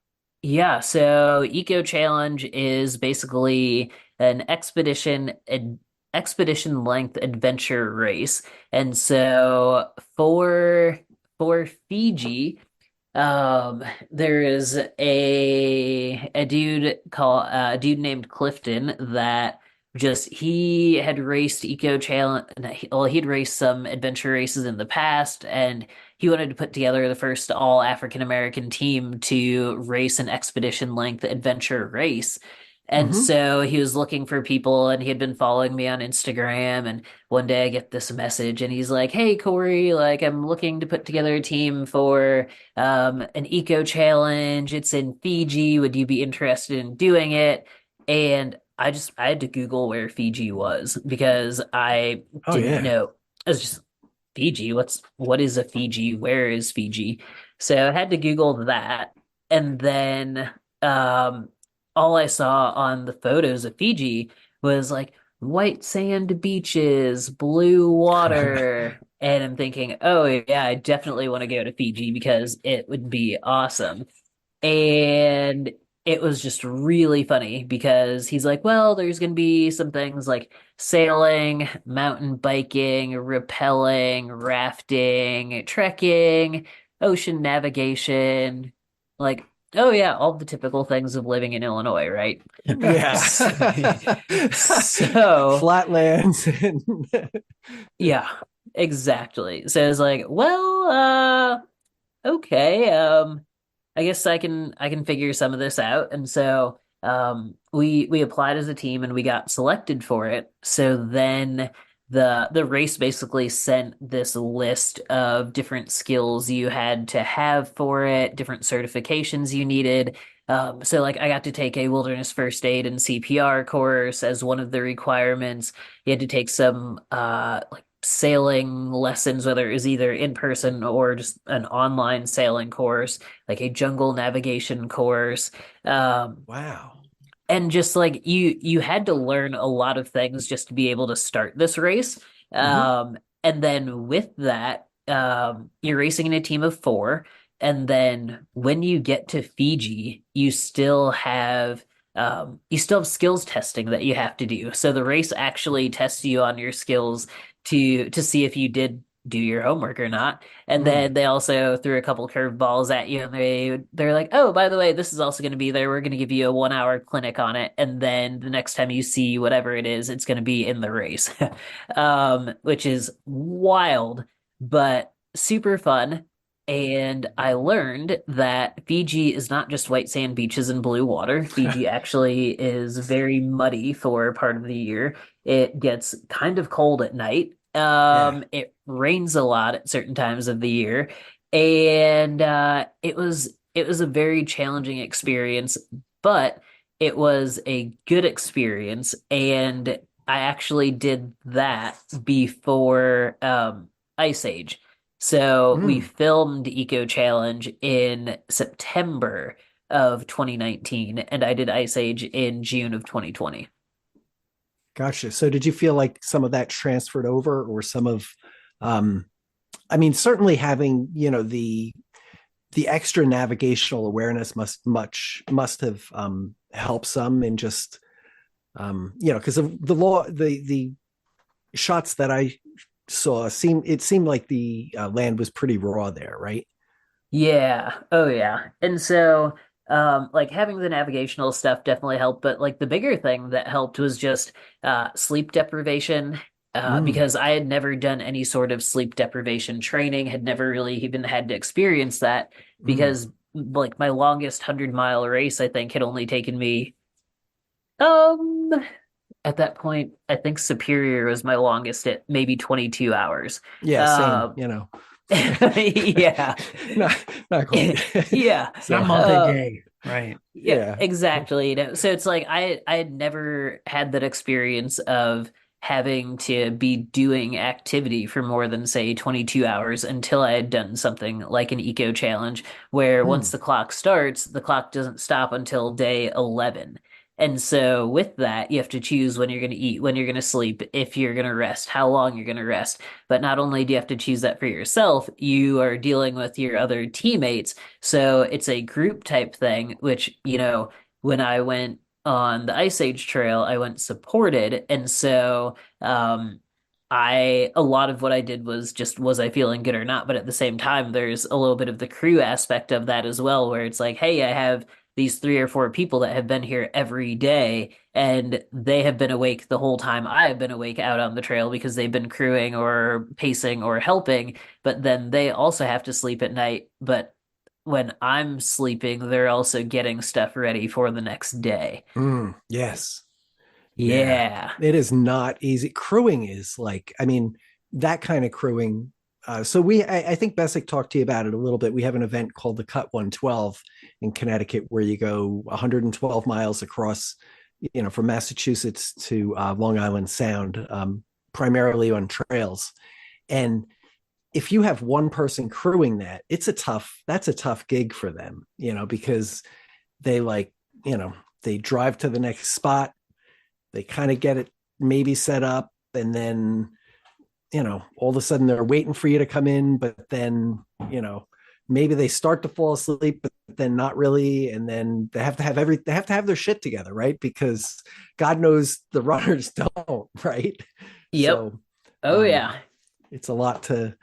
yeah, so Eco Challenge is basically an expedition length adventure race. And so for Fiji, there is a dude named Clifton that just he had raced eco challenge. Well, he'd raced some adventure races in the past, and he wanted to put together the first all African American team to race an expedition length adventure race. And hmm so he was looking for people, and he had been following me on Instagram. And one day I get this message, and he's like, "Hey, Corey, like I'm looking to put together a team for." An eco challenge. It's in Fiji. Would you be interested in doing it? And I had to Google where Fiji was because I Oh didn't yeah. know. I was just Fiji. What is a Fiji? Where is Fiji? So I had to Google that. And then um all I saw on the photos of Fiji was like white sand beaches, blue water. And I'm thinking, oh yeah, I definitely want to go to Fiji because it would be awesome. And it was just really funny because he's like, well, there's going to be some things like sailing, mountain biking, rappelling, rafting, trekking, ocean navigation. Like, oh, yeah, all the typical things of living in Illinois, right? Yeah. So, Flatlands and yeah, exactly. So it's like, well, okay. I guess I can figure some of this out. And so we applied as a team and we got selected for it. So then the race basically sent this list of different skills you had to have for it, different certifications you needed. So like I got to take a wilderness first aid and CPR course as one of the requirements. You had to take some like sailing lessons, whether it was either in person or just an online sailing course, like a jungle navigation course. Um, Wow. and just like you had to learn a lot of things just to be able to start this race. Hmm. And then with that, you're racing in a team of four. And then when you get to Fiji, you still have skills testing that you have to do. So the race actually tests you on your skills to see if you did do your homework or not. And Mm. then they also threw a couple curveballs at you, and they're like, "Oh, by the way, this is also going to be there. We're going to give you a 1 hour clinic on it, and then the next time you see whatever it is, it's going to be in the race," which is wild, but super fun. And I learned that Fiji is not just white sand beaches and blue water. Fiji actually is very muddy for part of the year. It gets kind of cold at night. Yeah. It rains a lot at certain times of the year, and it was a very challenging experience, but it was a good experience, and I actually did that before Ice Age. So we Mm. filmed Eco Challenge in September of 2019, and I did Ice Age in June of 2020. Gotcha. So did you feel like some of that transferred over or some of um I mean certainly having, the extra navigational awareness must have helped some in just because of the law the shots that I saw seemed like the land was pretty raw there, right? Yeah. Oh yeah. And so like having the navigational stuff definitely helped, but like the bigger thing that helped was just sleep deprivation. Mm, Because I had never done any sort of sleep deprivation training, had never really even had to experience that mm. because like my longest 100-mile race, I think, had only taken me um at that point, I think Superior was my longest at maybe 22 hours. Yeah, same, Uh, yeah. not not quite. Yeah. So Not Uh, multi-day, right? yeah, yeah. exactly. So it's like I had never had that experience of having to be doing activity for more than say 22 hours until I had done something like an eco challenge where once Mm, the clock starts, the clock doesn't stop until day 11. And so with that, you have to choose when you're going to eat, when you're going to sleep, if you're going to rest, how long you're going to rest. But not only do you have to choose that for yourself, you are dealing with your other teammates, so it's a group type thing, which, when I went on the Ice Age Trail, I went supported. And so a lot of what I did was just, was I feeling good or not? But at the same time, there's a little bit of the crew aspect of that as well, where it's like, hey, I have these three or four people that have been here every day, and they have been awake the whole time I have been awake out on the trail because they've been crewing or pacing or helping, but then they also have to sleep at night. But when I'm sleeping, they're also getting stuff ready for the next day. yes. Yeah. Yeah. It is not easy. Crewing is like, I mean, that kind of crewing. I think Bessic talked to you about it a little bit. We have an event called the Cut 112 in Connecticut where you go 112 miles across, from Massachusetts to Long Island Sound, primarily on trails. And if you have one person crewing that, that's a tough gig for them, because they like, they drive to the next spot, they kind of get it maybe set up, and then, all of a sudden they're waiting for you to come in, but then, maybe they start to fall asleep, but then not really. And then they have to have their shit together, right? Because God knows the runners don't, right? Yep. So Oh um yeah. it's a lot to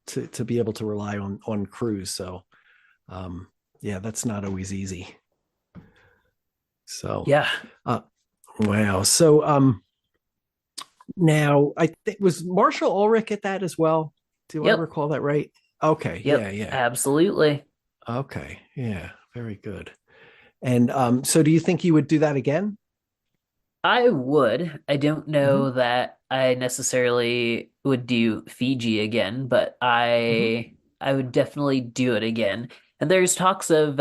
to be able to rely on crews. So yeah, that's not always easy. So Yeah. uh wow. So now I think was Marshall Ulrich at that as well. Do I Yep. recall that right? Okay, yeah, Yep. yeah. Absolutely. Okay, yeah, very good. And so do you think you would do that again? I would. I don't Hmm. know that I necessarily would do Fiji again, but Hmm. I would definitely do it again. And there's talks of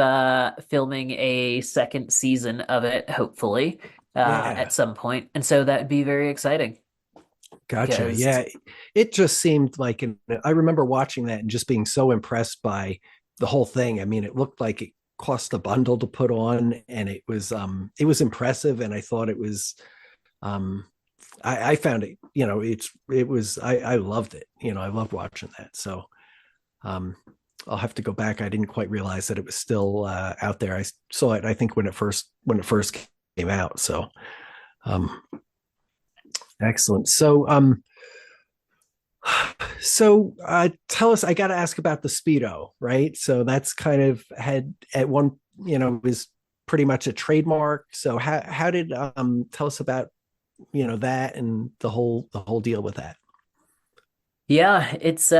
filming a second season of it, hopefully, Yeah. at some point. And so that'd be very exciting Gotcha. because Yeah. It just seemed like, I remember watching that and just being so impressed by the whole thing. I mean, it looked like it cost a bundle to put on, and it was impressive. And I thought it was, um, I found it, it was, I loved it. I loved watching that. So, um, I'll have to go back. I didn't quite realize that it was still out there. I saw it, I think, when it first came out. So, um, excellent. Tell us, I got to ask about the Speedo, right? So that's kind of had at one, was pretty much a trademark. So how did tell us about, that and the whole deal with that. yeah, it's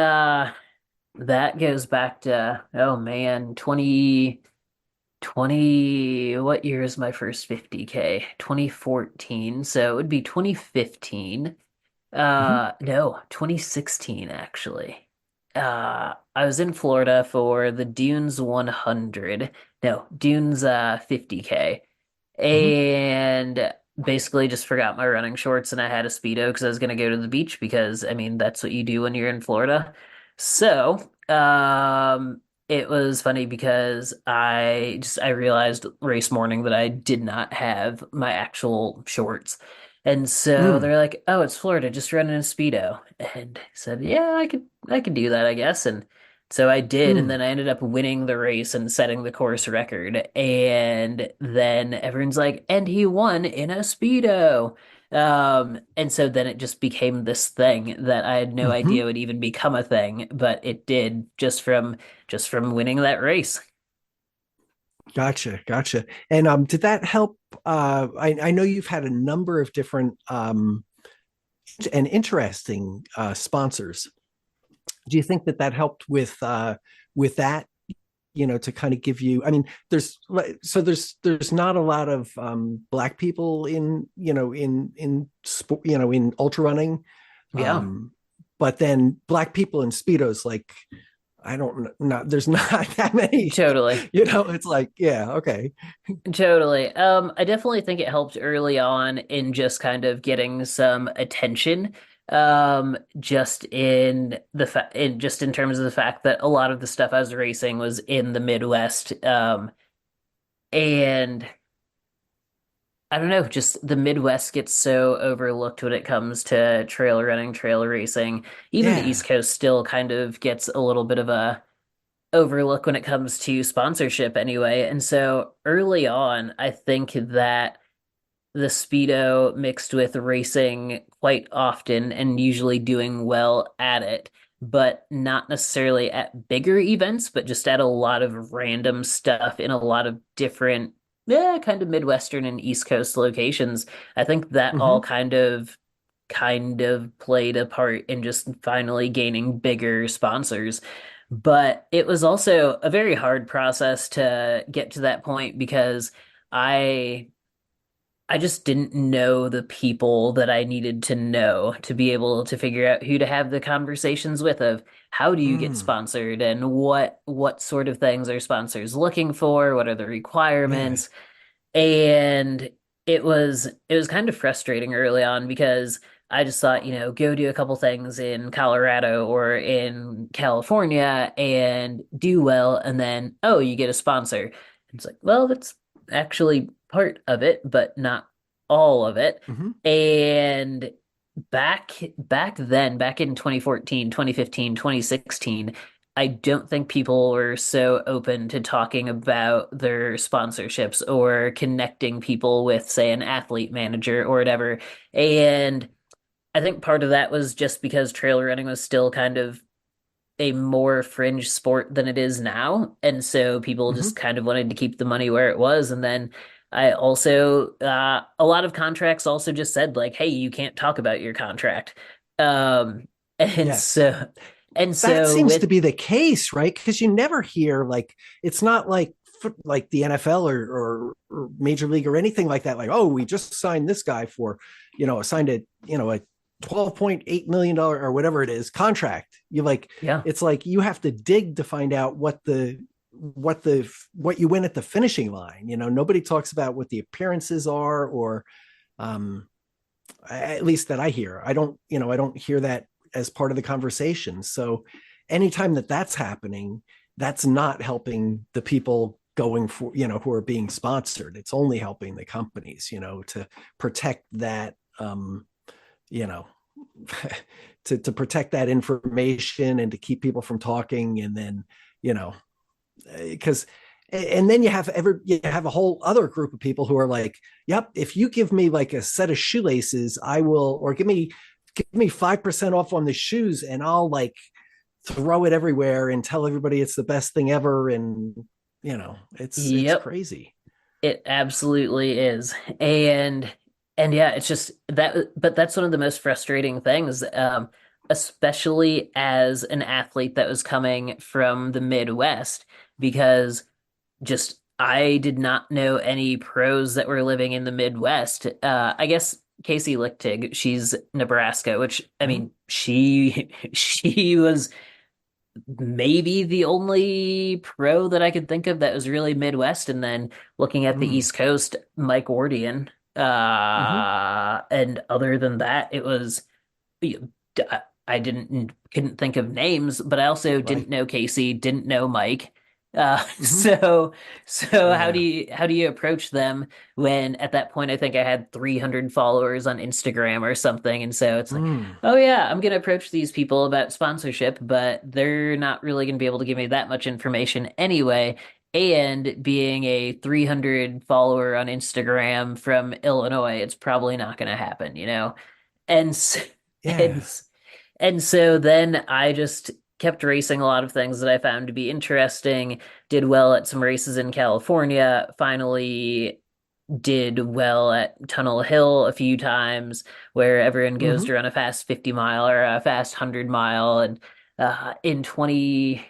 that goes back to oh man, 2020, what year is my first 50K? 2014. So it would be 2015. Hmm. No, 2016 actually. I was in Florida for the Dunes 100. No, Dunes 50K. Hmm. And basically just forgot my running shorts and I had a Speedo because I was going to go to the beach because I mean that's what you do when you're in Florida. So, it was funny because I realized race morning that I did not have my actual shorts. And so Mm. they're like, "Oh, it's Florida, just run in a Speedo." And I said, "Yeah, I could do that, I guess." And so I did, and Mm. then I ended up winning the race and setting the course record. And then everyone's like, "And he won in a Speedo." And so then it just became this thing that I had no Hmm. idea would even become a thing, but it did just from winning that race. Gotcha. And did that help? I know you've had a number of different and interesting sponsors. Do you think that that helped with that, to kind of give you, I mean, there's not a lot of black people in ultra running, Yeah, but then black people in speedos, like, I don't know, there's not that many. totally. It's like, yeah, okay. Totally. I definitely think it helped early on in just kind of getting some attention. Just in the just in terms of the fact that a lot of the stuff I was racing was in the Midwest. And I don't know, just the Midwest gets so overlooked when it comes to trail running, trail racing. Even the Yeah. East Coast still kind of gets a little bit of a overlook when it comes to sponsorship anyway. And so early on, I think that the Speedo mixed with racing quite often and usually doing well at it, but not necessarily at bigger events, but just at a lot of random stuff in a lot of different, yeah, kind of Midwestern and East Coast locations. I think that all Hmm. kind of played a part in just finally gaining bigger sponsors. But it was also a very hard process to get to that point because I I just didn't know the people that I needed to know to be able to figure out who to have the conversations with of how do you get Mm. sponsored and what sort of things are sponsors looking for, what are the Yeah. requirements, and it was kind of frustrating early on because I just thought, go do a couple things in Colorado or in California and do well, and then, oh, you get a sponsor. It's like, well, that's actually part of it, but not all of it. Hmm. And back then, back in 2014, 2015, 2016, I don't think people were so open to talking about their sponsorships or connecting people with, say, an athlete manager or whatever. And I think part of that was just because trail running was still kind of a more fringe sport than it is now. And so people Hmm. just kind of wanted to keep the money where it was. And then I also, a lot of contracts also just said, like, hey, you can't talk about your contract. Um, and Yeah. so, and That so seems to with, be the case, right? Because you never hear, like, it's not like like the NFL or Major League or anything like that. Like, oh, we just signed this guy for, signed a $12.8 million or whatever it is contract. You like, Yeah. it's like you have to dig to find out what you win at the finishing line. Nobody talks about what the appearances are, or um, at least that I hear. I don't hear that as part of the conversation. So anytime that that's happening, that's not helping the people going for, who are being sponsored. It's only helping the companies, to protect that, you know, to protect that information and to keep people from talking. And then, you know, because and then you have a whole other group of people who are like, yep, if you give me like a set of shoelaces, I will, or give me 5% off on the shoes and I'll like throw it everywhere and tell everybody it's the best thing ever. And it's Yep. crazy. It absolutely is. And yeah, it's just that, but that's one of the most frustrating things, especially as an athlete that was coming from the Midwest, because just I did not know any pros that were living in the Midwest. I guess Casey Lichtig, she's Nebraska, which I Mm-hmm. mean, she she was maybe the only pro that I could think of that was really Midwest. And then looking at the Mm-hmm. East Coast, Mike Wardian. Mm-hmm. And other than that, it was I didn't couldn't think of names, but I also didn't Right. know Casey, didn't know Mike. Uh, Mm-hmm. so Yeah. how do you approach them when at that point I think I had 300 followers on Instagram or something, and so it's like, Mm. oh yeah, I'm gonna approach these people about sponsorship, but they're not really gonna be able to give me that much information anyway. And being a 300 follower on Instagram from Illinois, it's probably not gonna happen, you know? And s- and Yeah. s- and so then I just kept racing a lot of things that I found to be interesting, did well at some races in California, finally did well at Tunnel Hill a few times, where everyone goes Mm-hmm. to run a fast 50 mile or a fast 100 mile. And in 20, I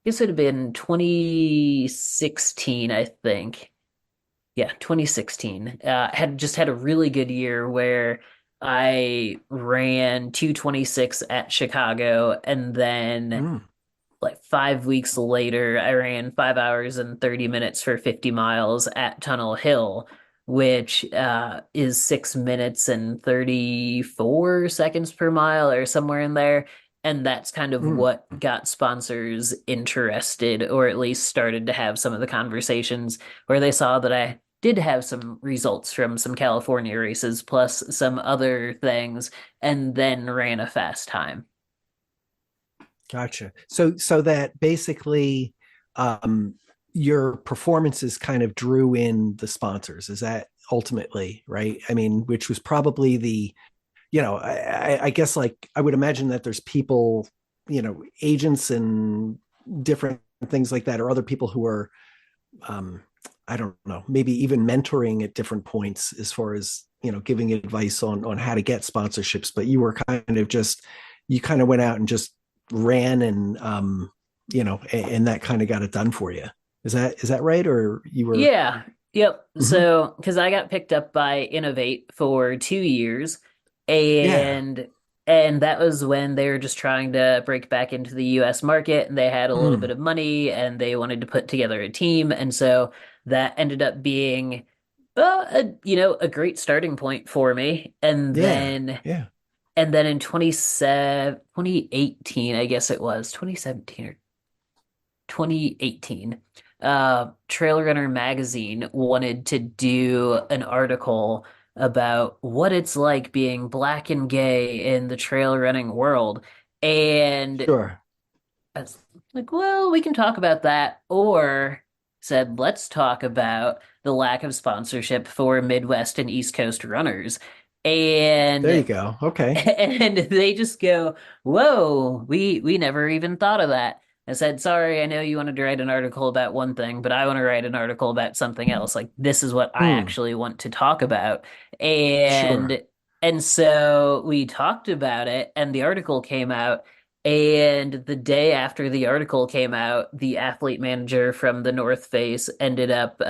guess it would have been 2016, I think. Yeah, 2016. Had just had a really good year where I ran 2:26 at Chicago, and then Mm. like 5 weeks later, I ran 5 hours and 30 minutes for 50 miles at Tunnel Hill, which is 6 minutes and 34 seconds per mile or somewhere in there. And that's kind of Mm. what got sponsors interested, or at least started to have some of the conversations where they saw that I did have some results from some California races plus some other things, and then ran a fast time. Gotcha. So that basically, um, your performances kind of drew in the sponsors. Is that ultimately right? I mean, which was probably I guess like I would imagine that there's people, agents and different things like that, or other people who are, um, I don't know, maybe even mentoring at different points as far as, giving advice on how to get sponsorships. But you kind of went out and just ran and, and that kind of got it done for you. Is that right? Or you were, Yeah. Yep. Mhm. So, because I got picked up by Innovate for 2 years, Yeah. and that was when they were just trying to break back into the US market, and they had a little bit Mm. of money and they wanted to put together a team, and so that ended up being a great starting point for me. Yeah. Yeah. And then in 2018, I guess it was 2017 or 2018, Trail Runner magazine wanted to do an article about what it's like being black and gay in the trail running world. And Sure. I was like, well, we can talk about that. Or said, let's talk about the lack of sponsorship for Midwest and East Coast runners. There you And go. Okay. and they just go, "Whoa, we never even thought of that." I said, "Sorry, I know you wanted to write an article about one thing, but I want to write an article about something else. Like this is what I Mm. actually want to talk about." Sure. And so we talked about it, and the article came out, And the day after the article came out, the athlete manager from the North Face ended up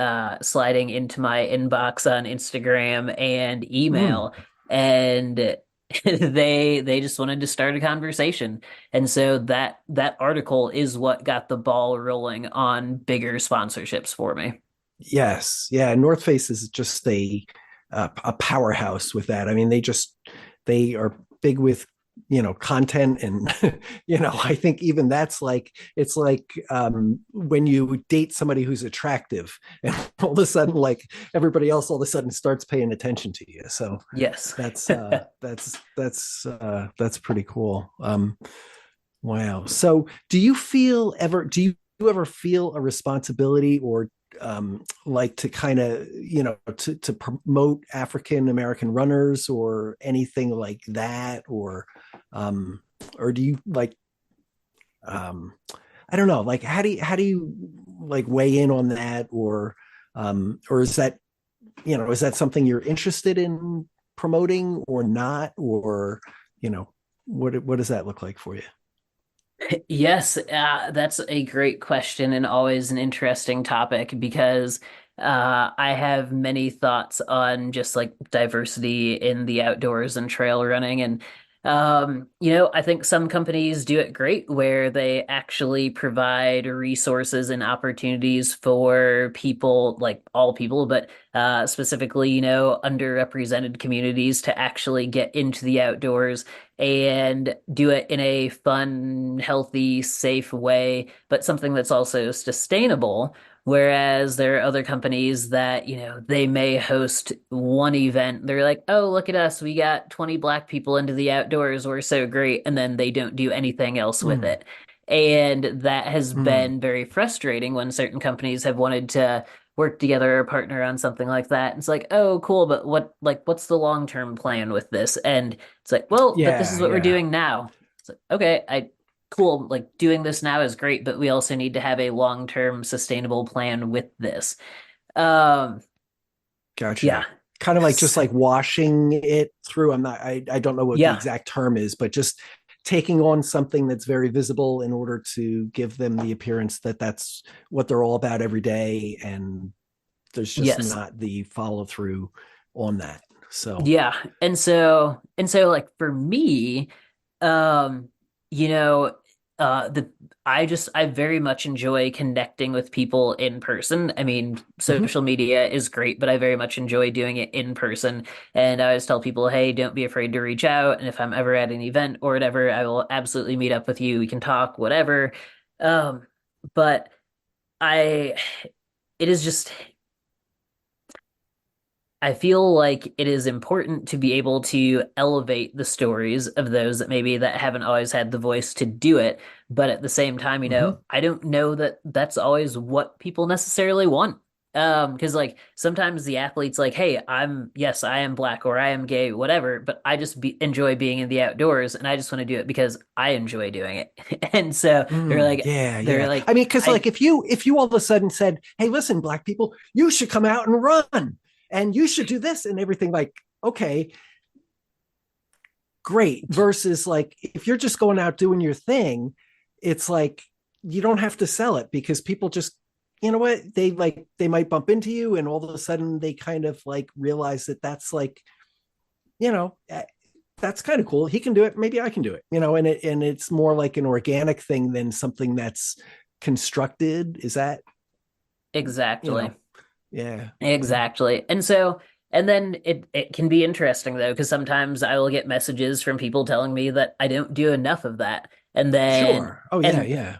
sliding into my inbox on Instagram and Mm. email, and they just wanted to start a conversation. And so that article is what got the ball rolling on bigger sponsorships for me. Yes, yeah. North Face is just a powerhouse with that. I mean, they are big with content and I think even that's like it's like when you date somebody who's attractive and all of a sudden like everybody else all of a sudden starts paying attention to you. So Yes. that's pretty cool. Wow. So do you ever feel a responsibility or like to kind of, to promote African American runners or anything like that? Um, or do you like, um, I don't know, like how do you like weigh in on that? Or is that something you're interested in promoting or not? Or, what does that look like for you? Yes, that's a great question and always an interesting topic because I have many thoughts on just like diversity in the outdoors and trail running. And, I think some companies do it great where they actually provide resources and opportunities for people, like all people, but specifically, underrepresented communities to actually get into the outdoors and do it in a fun, healthy, safe way, but something that's also sustainable. Whereas there are other companies that, they may host one event. They're like, oh, look at us. We got 20 black people into the outdoors. We're so great. And then they don't do anything else with Mm, it. And that has mm, been very frustrating when certain companies have wanted to work together or partner on something like that. It's like, oh, cool, but what's the long-term plan with this? And it's like, well, but this is yeah, what we're yeah. doing now. It's like, okay, cool, like doing this now is great, but we also need to have a long-term sustainable plan with this. Um, yeah. Gotcha. Kind of like just S- like washing it through. I don't know what the Yeah. exact term is, but just taking on something that's very visible in order to give them the appearance that that's what they're all about every day. And there's just Yes. not the follow through on that. So, Yeah. And so like for me, um, you know, the I very much enjoy connecting with people in person. I mean, mhm. social media is great, but I very much enjoy doing it in person. And I always tell people, hey, don't be afraid to reach out. And if I'm ever at an event or whatever, I will absolutely meet up with you. We can talk, whatever. Um, but I it is just I feel like it is important to be able to elevate the stories of those that maybe that haven't always had the voice to do it, but at the same time, Mhm. I don't know that that's always what people necessarily want. Because like sometimes the athlete's like, "Hey, yes, I am black or I am gay, whatever, but I just enjoy being in the outdoors and I just want to do it because I enjoy doing it." And so Yeah, they're yeah. I like, mean, because I like if you all of a sudden said, "Hey, listen, black people, you should come out and run, and you should do this and everything," like, okay, great. Versus like if you're just going out doing your thing, it's like you don't have to sell it because people just, you know what, they might bump into you, and all of a sudden they kind of like realize that that's like, you know, that's kind of cool. He can do it. Maybe I can do it. And it's more like an organic thing than something that's constructed. Is that, you exactly. know, yeah. Yeah. Exactly. And then it can be interesting though, because sometimes I will get messages from people telling me that I don't do enough of that. Sure. Oh yeah, And yeah.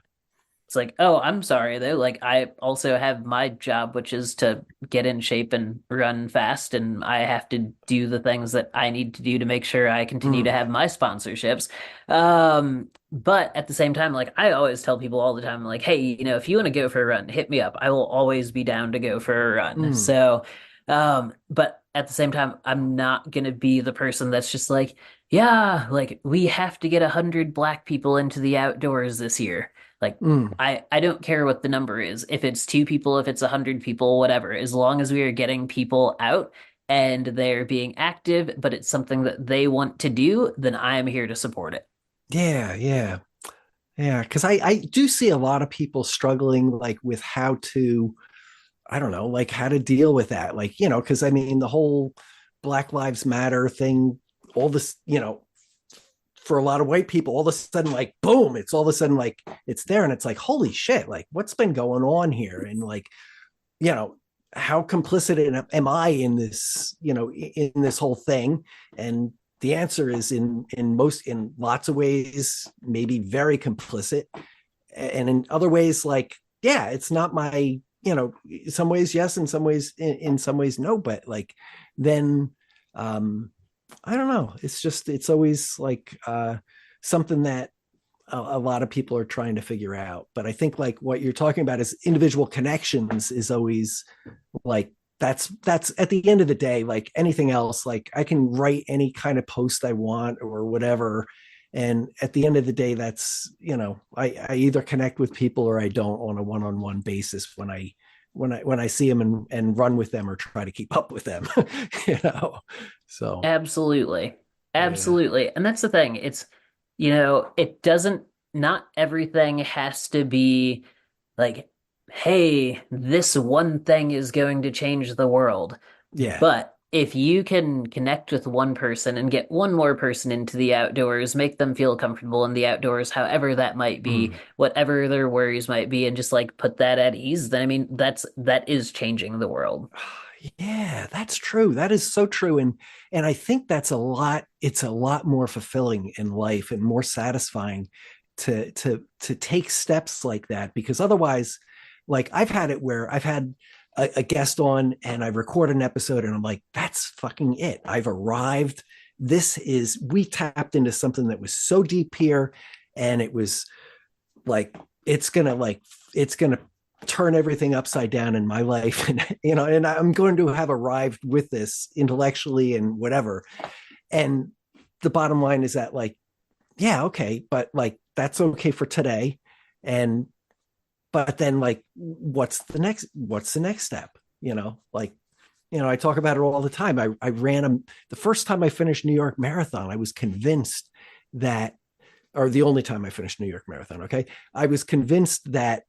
it's like, oh, I'm sorry though. Like I also have my job, which is to get in shape and run fast, and I have to do the things that I need to do to make sure I continue to Mm, have my sponsorships. But at the same time, like I always tell people all the time, like, hey, if you want to go for a run, hit me up. I will always be down to go for a run. mm, So, but at the same time, I'm not gonna be the person that's just like, yeah, like we have to get 100 black people into the outdoors this year. Like mm. I don't care what the number is. If it's two people, if it's 100 people, whatever. As long as we are getting people out and they're being active, but it's something that they want to do, then I am here to support it. Yeah, yeah. Yeah, because I do see a lot of people struggling like with how to, I don't know, like how to deal with that. Like, because I mean the whole Black Lives Matter thing, all this, for a lot of white people, all of a sudden, like, boom, it's all of a sudden like it's there, and it's like, holy shit, like what's been going on here? And like, you know, how complicit am I in this, in this whole thing? And the answer is in lots of ways, maybe very complicit. And in other ways, like, yeah, it's not my, in some ways, yes, in some ways, in some ways, no, but like, then, I don't know. It's always like, something that a lot of people are trying to figure out. But I think like what you're talking about is individual connections is always like that's at the end of the day, like anything else, like I can write any kind of post I want or whatever. And at the end of the day, that's, I either connect with people or I don't on a one-on-one basis when I see them and run with them or try to keep up with them, you know. So Absolutely. yeah. Absolutely. And that's the thing. It's, it doesn't, not everything has to be like, hey, this one thing is going to change the world. Yeah. But if you can connect with one person and get one more person into the outdoors, make them feel comfortable in the outdoors, however that might be, Mm. whatever their worries might be, and just like put that at ease, then I mean, that is changing the world. Yeah, that's true. That is so true. And I think it's a lot more fulfilling in life and more satisfying to take steps like that, because otherwise, like I've had it where I've had a guest on and I record an episode and I'm like, that's fucking it. I've arrived. We tapped into something that was so deep here, and it was like it's gonna turn everything upside down in my life, and and I'm going to have arrived with this intellectually and whatever. And the bottom line is that, like, yeah, okay, but like that's okay for today. And but then, like, what's the next step? Like, I talk about it all the time. I ran the first time I finished New York Marathon, I was convinced that, or the only time I finished New York Marathon, okay, I was convinced that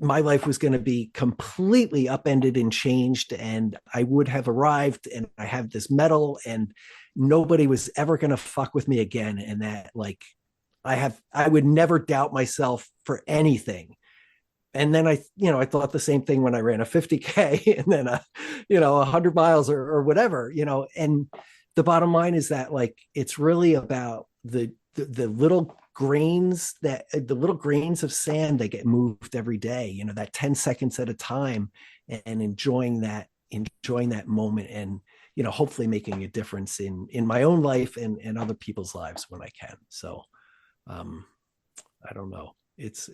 my life was going to be completely upended and changed, and I would have arrived and I have this medal and nobody was ever going to fuck with me again, and that, like, I would never doubt myself for anything. And then I thought the same thing when I ran a 50K and then 100 miles or whatever, and the bottom line is that, like, it's really about the little grains of sand that get moved every day, that 10 seconds at a time, and enjoying that moment, and hopefully making a difference in my own life and other people's lives when I can. So um I don't know, it's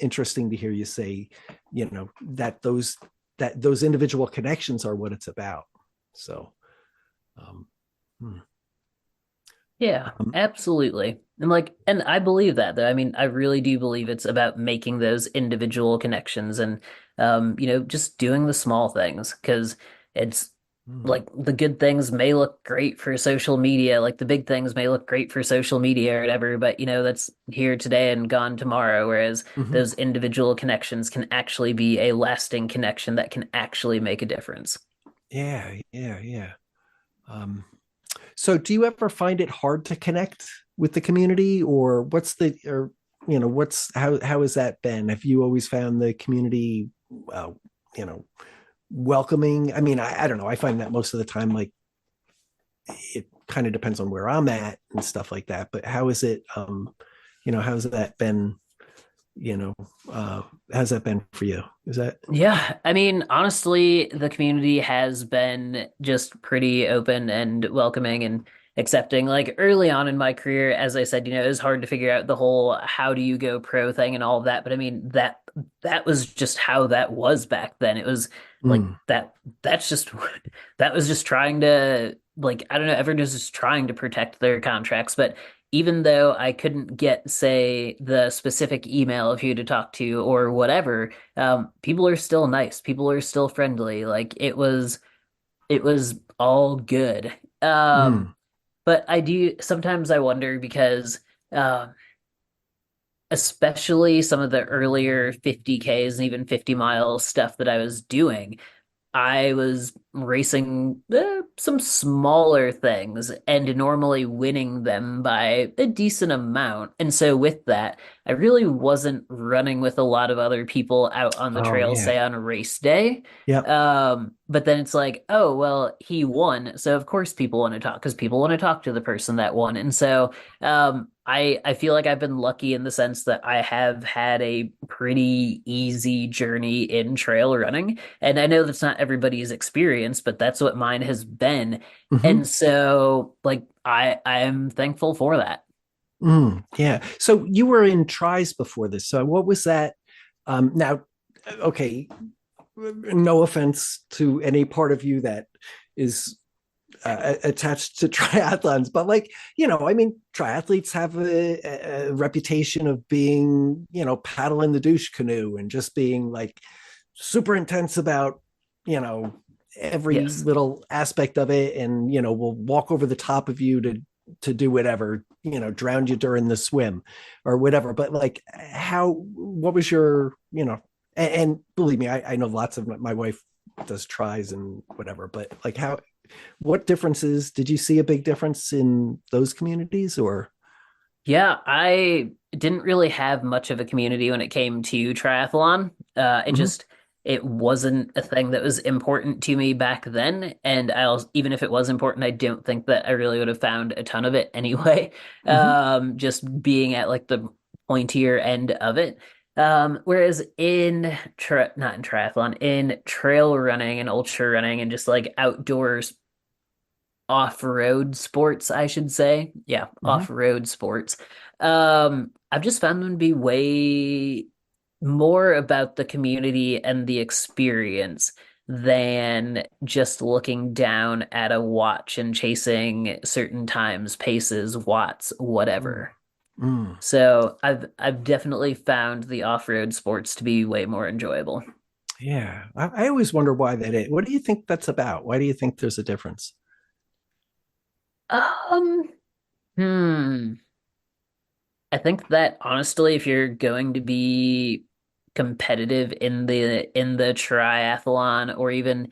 interesting to hear you say, that those individual connections are what it's about. So um hmm. Yeah, um, absolutely. And I believe that though. I mean, I really do believe it's about making those individual connections and just doing the small things because it's hmm. like the good things may look great for social media, like the big things may look great for social media or whatever, but that's here today and gone tomorrow, whereas Hmm. those individual connections can actually be a lasting connection that can actually make a difference. Yeah, yeah, yeah. So do you ever find it hard to connect with the community, or what's how has that been? Have you always found the community, uh, you know, welcoming? I mean, I don't know. I find that most of the time, like, it kind of depends on where I'm at and stuff like that. But how is it, how's that been, you know, how's that been for you? Is that, Yeah, I mean, honestly, the community has been just pretty open and welcoming and accepting. Like early on in my career, as I said, it was hard to figure out the whole how do you go pro thing and all of that. But I mean, that was just how that was back then. It was like mm, that's just that was just trying to like I don't know, everyone was just trying to protect their contracts. But even though I couldn't get, say, the specific email of who to talk to or whatever, people are still nice. People are still friendly. Like it was all good. Um, mm, but I do sometimes I wonder because uh, especially some of the earlier 50Ks and even 50 mile stuff that I was doing. I was racing some smaller things and normally winning them by a decent amount. And so with that, I really wasn't running with a lot of other people out on the Oh trail, yeah. say on a race day. Yep. But then it's like, oh, well, he won. So of course people want to talk because people want to talk to the person that won. And so I feel like I've been lucky in the sense that I have had a pretty easy journey in trail running. And I know that's not everybody's experience, but that's what mine has been. Hmm. And so like I am thankful for that. Yeah. So you were in tries before this. So what was that? Now, okay, no offense to any part of you that is attached to triathlons, but like, I mean, triathletes have a reputation of being, paddling the douche canoe and just being like super intense about, you know, every Yes. little aspect of it, and will walk over the top of you to do whatever, drown you during the swim or whatever. But like, what was your, and believe me, I know lots of my wife does tries and whatever, but like, what differences did you see? A big difference in those communities, or? Yeah, I didn't really have much of a community when it came to triathlon. Mhm. It wasn't a thing that was important to me back then. And even if it was important, I don't think that I really would have found a ton of it anyway. Mhm. Just being at like the pointier end of it. Whereas not in triathlon, in trail running and ultra running and just like outdoors off-road sports, I should say. Yeah, Mhm. off-road sports. I've just found them to be way more about the community and the experience than just looking down at a watch and chasing certain times, paces, watts, Mm. whatever. Mm. So I've definitely found the off-road sports to be way more enjoyable. Yeah, I always wonder why that is. What do you think that's about? Why do you think there's a difference? Um, hmm. I think that honestly, if you're going to be competitive in the triathlon or even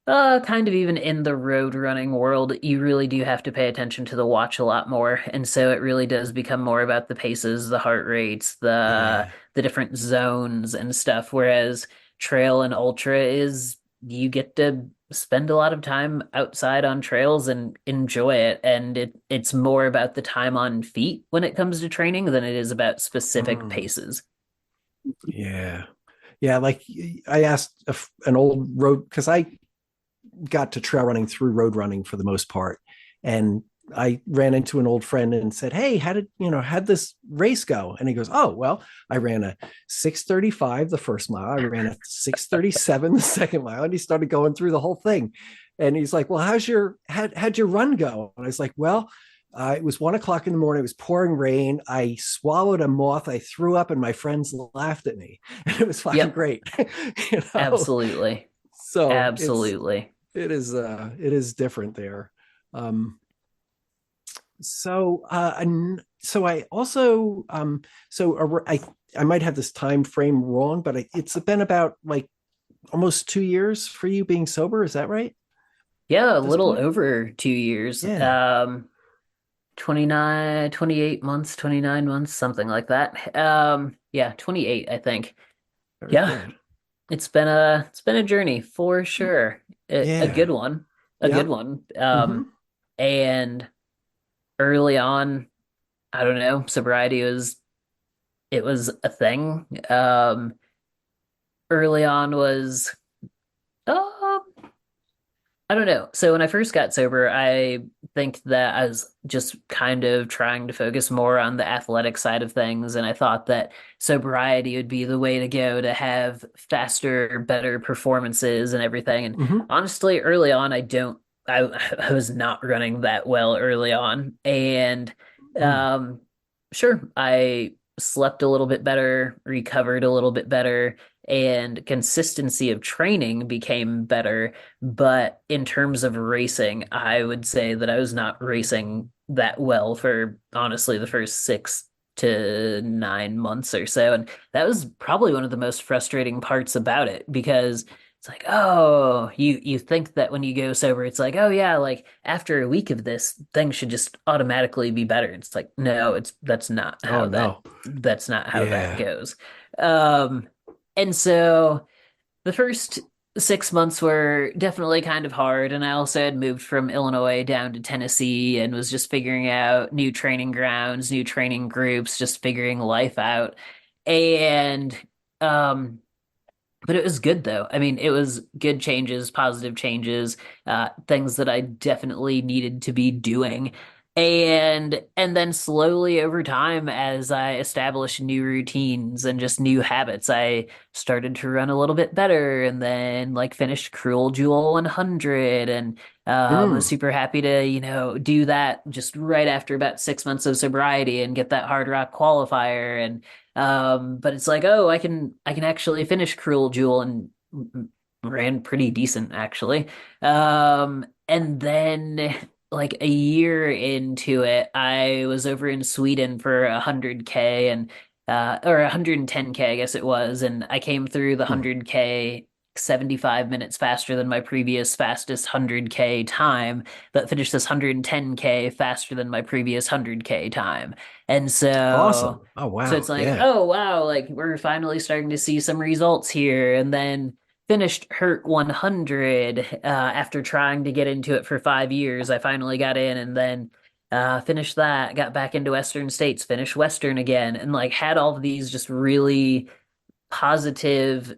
kind of even in the road running world, you really do have to pay attention to the watch a lot more. And so it really does become more about the paces, the heart rates, Yeah. the different zones and stuff. Whereas trail and ultra is you get to spend a lot of time outside on trails and enjoy it. And it's more about the time on feet when it comes to training than it is about specific Mm. paces. Yeah. Yeah. Like, I asked an old road, because I got to trail running through road running for the most part. And I ran into an old friend and said, "Hey, how'd this race go?" And he goes, "Oh, well, I ran a 6:35 the first mile. I ran a 6:37 the second mile." And he started going through the whole thing. And he's like, "Well, how'd your run go?" And I was like, "Well, it was 1 o'clock in the morning. It was pouring rain. I swallowed a moth. I threw up, and my friends laughed at me. And it was fucking Yep, great." you know, absolutely. so Absolutely. it is different there. Um, so I also I might have this time frame wrong, but it's been about like almost 2 years for you being sober. Is that right Yeah, a at this little point? over 2 years. Yeah. 29, 28 months, 29 months, something like that. Yeah, 28, I think. Very Yeah, good. it's been a journey for sure. A Yeah. good one. A good Yep. one. Hmm. And early on, I don't know, sobriety was it was a thing. Early on was um I don't know. So when I first got sober, I think that I was just kind of trying to focus more on the athletic side of things, and I thought that sobriety would be the way to go to have faster, better performances and everything. And Hmm. honestly, early on, I was not running that well early on, and Mm. um, sure, I slept a little bit better, recovered a little bit better, and consistency of training became better. But in terms of racing, I would say that I was not racing that well for honestly the first 8 to 9 months or so. And that was probably one of the most frustrating parts about it because it's like, oh, you think that when you go sober, it's like, oh yeah, like after a week of this, things should just automatically be better. It's like, no, Oh no. that's not how that Yeah. goes. Um, and so the first 6 months were definitely kind of hard, and I also had moved from Illinois down to Tennessee and was just figuring out new training grounds, new training groups, just figuring life out. And um but it was good though. I mean, it was good changes, positive changes, things that I definitely needed to be doing. And then slowly over time, as I established new routines and just new habits, I started to run a little bit better and then like finished Cruel Jewel 100 and was Mm. super happy to, do that just right after about 6 months of sobriety and get that hard rock qualifier. But it's like, oh, I can actually finish Cruel Jewel and ran pretty decent actually. And then like a year into it, I was over in Sweden for 100K and or 110K, I guess it was, and I came through the Mm. 100K 75 minutes faster than my previous fastest 100K time, but finished this 110K faster than my previous 100K time. And so Awesome. Oh so wow. it's like, Yeah. oh wow, like we're finally starting to see some results here. And then finished Hurt 100 after trying to get into it for 5 years. I finally got in and then finished that, got back into Western States, finished Western again, and like had all of these just really positive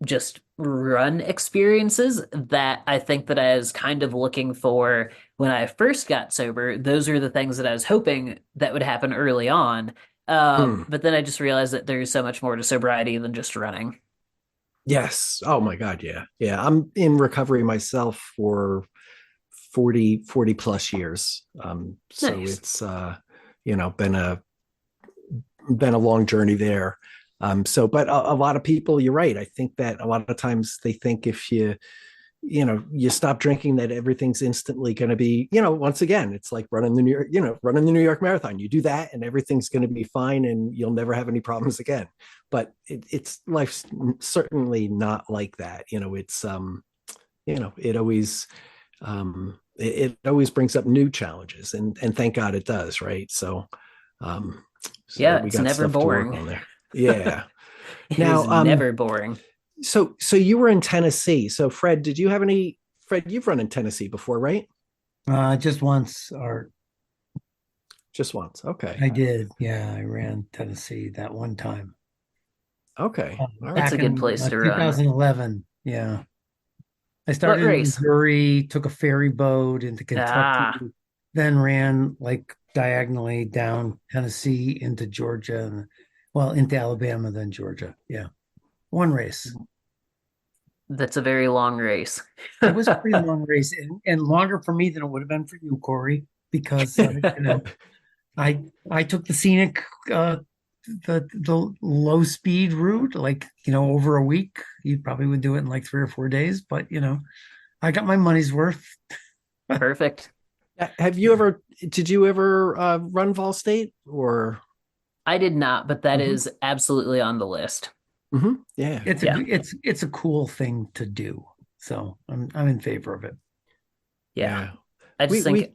just run experiences that I think that I was kind of looking for when I first got sober. Those are the things that I was hoping that would happen early on. Mm. But then I just realized that there's so much more to sobriety than just running. Yes. Oh my God. Yeah. Yeah. I'm in recovery myself for 40 plus years. So Nice. it's, been a long journey there. But a lot of people, you're right. I think that a lot of times they think if you stop drinking that everything's instantly going to be, once again, it's like running the New York Marathon. You do that and everything's going to be fine and you'll never have any problems again. But it's life's certainly not like that. It always, it always brings up new challenges and thank God it does. Right. Um, so Yeah, we it's got never stuff to work boring. on there. Yeah. It is Now, never boring. so you were in Tennessee. So Fred, did you have any Fred, you've run in Tennessee before, right? Just once, or Just once. Okay. I did. Yeah, I ran Tennessee that one time. Okay. All It's right. a Back good in place to run. 2011. Yeah. I What started in race? Missouri, took a ferry boat into Kentucky, Ah, then ran like diagonally down Tennessee into Georgia, and well, into Alabama, then Georgia. Yeah. One race. that's a very long race. It was a pretty long race and longer for me than it would have been for you, Corey, because I took the scenic the low speed route, like over a week. You probably would do it in like 3 or 4 days, but I got my money's worth. Perfect. Have you ever did you ever run Vol State or I did not, but that Mhm. is absolutely on the list. Yeah. Yeah. It's a cool thing to do. So I'm in favor of it. Yeah. Yeah. I just think We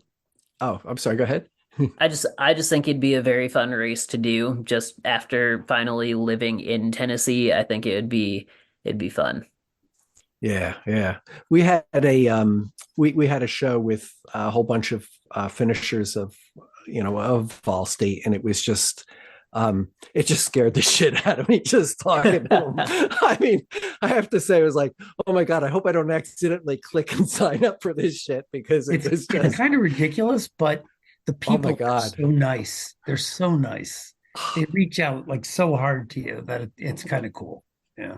oh, I'm sorry, go ahead. I just think it'd be a very fun race to do just after finally living in Tennessee. I think it'd be fun. Yeah, yeah. We had we had a show with a whole bunch of finishers of Vol State, and it just scared the shit out of me just talking to them. I mean, I have to say, it was like, oh my God, I hope I don't accidentally click and sign up for this shit because it was It's just, kind of ridiculous, but the oh my people are God. so nice. They're so nice. They reach out like so hard to you that it's kind of cool. Yeah.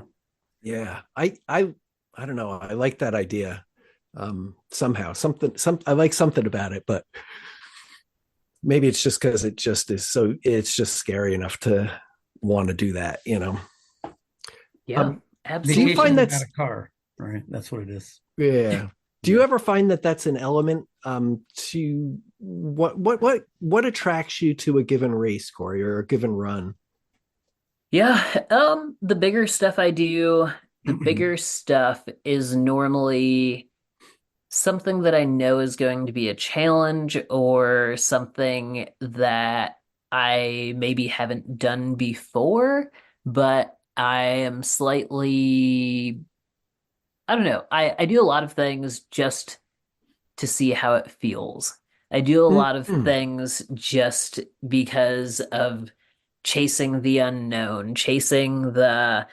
Yeah. I don't know. I like that idea. Somehow I like something about it, but maybe it's just because it's just scary enough to want to do that. Yeah, Um, do you absolutely. find Vacation without that's a car, right? That's what it is. yeah. Do you ever find that that's an element to what attracts you to a given race, Corey, or a given run? Yeah, the bigger stuff I do, the bigger stuff is normally something that I know is going to be a challenge or something that I maybe haven't done before, but I am slightly, I don't know. I do a lot of things just to see how it feels. I do a lot of Mm-hmm. things just because of chasing the unknown, chasing the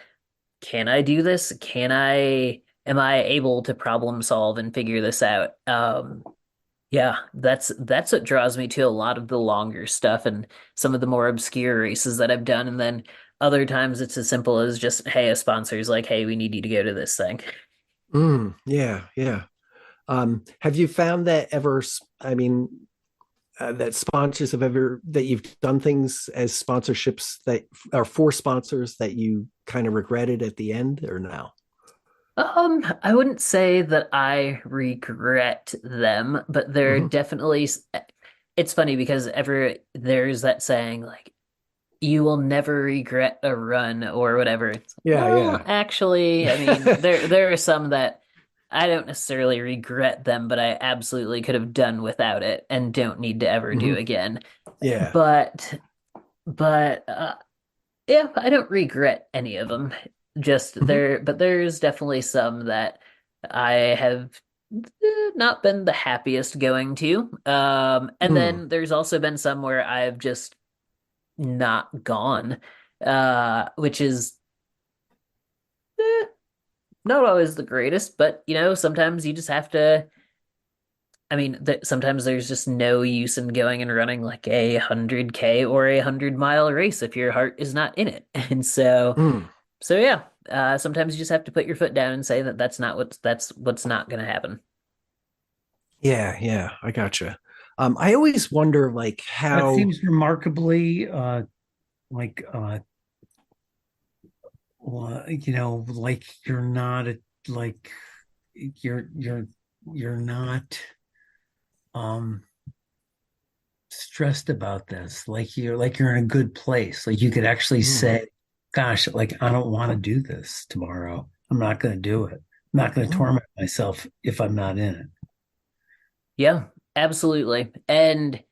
can I do this? Am I able to problem solve and figure this out? Yeah, that's what draws me to a lot of the longer stuff and some of the more obscure races that I've done. And then other times it's as simple as just, hey, a sponsor's like, hey, we need you to go to this thing. Yeah, yeah. Have you found that ever? I mean, that sponsors have ever that you've done things as sponsorships that are for sponsors that you kind of regretted at the end, or no? I wouldn't say that I regret them, but they're Hmm. definitely, it's funny because there's that saying like you will never regret a run or whatever. It's like, Yeah, well, yeah. actually, I mean, there are some that I don't necessarily regret them, but I absolutely could have done without it and don't need to ever do Hmm. again. Yeah. But but yeah, I don't regret any of them. Just Hmm. but there's definitely some that I have not been the happiest going to. And Mm. then there's also been some where I've just not gone, which is eh, not always the greatest, but sometimes you just have to. I mean, sometimes there's just no use in going and running like a 100K or a 100-mile race if your heart is not in it. And Mm. yeah, sometimes you just have to put your foot down and say that that's what's not going to happen. Yeah, yeah. I gotcha. I always wonder, like, That how. seems remarkably like like you're not like you're you're not um stressed about this. Like you're in a good place. Like you could actually Mm. say, gosh, like I don't want to do this tomorrow. I'm not going to do it. I'm not going to Mm. torment myself if I'm not in it. Yeah, absolutely. And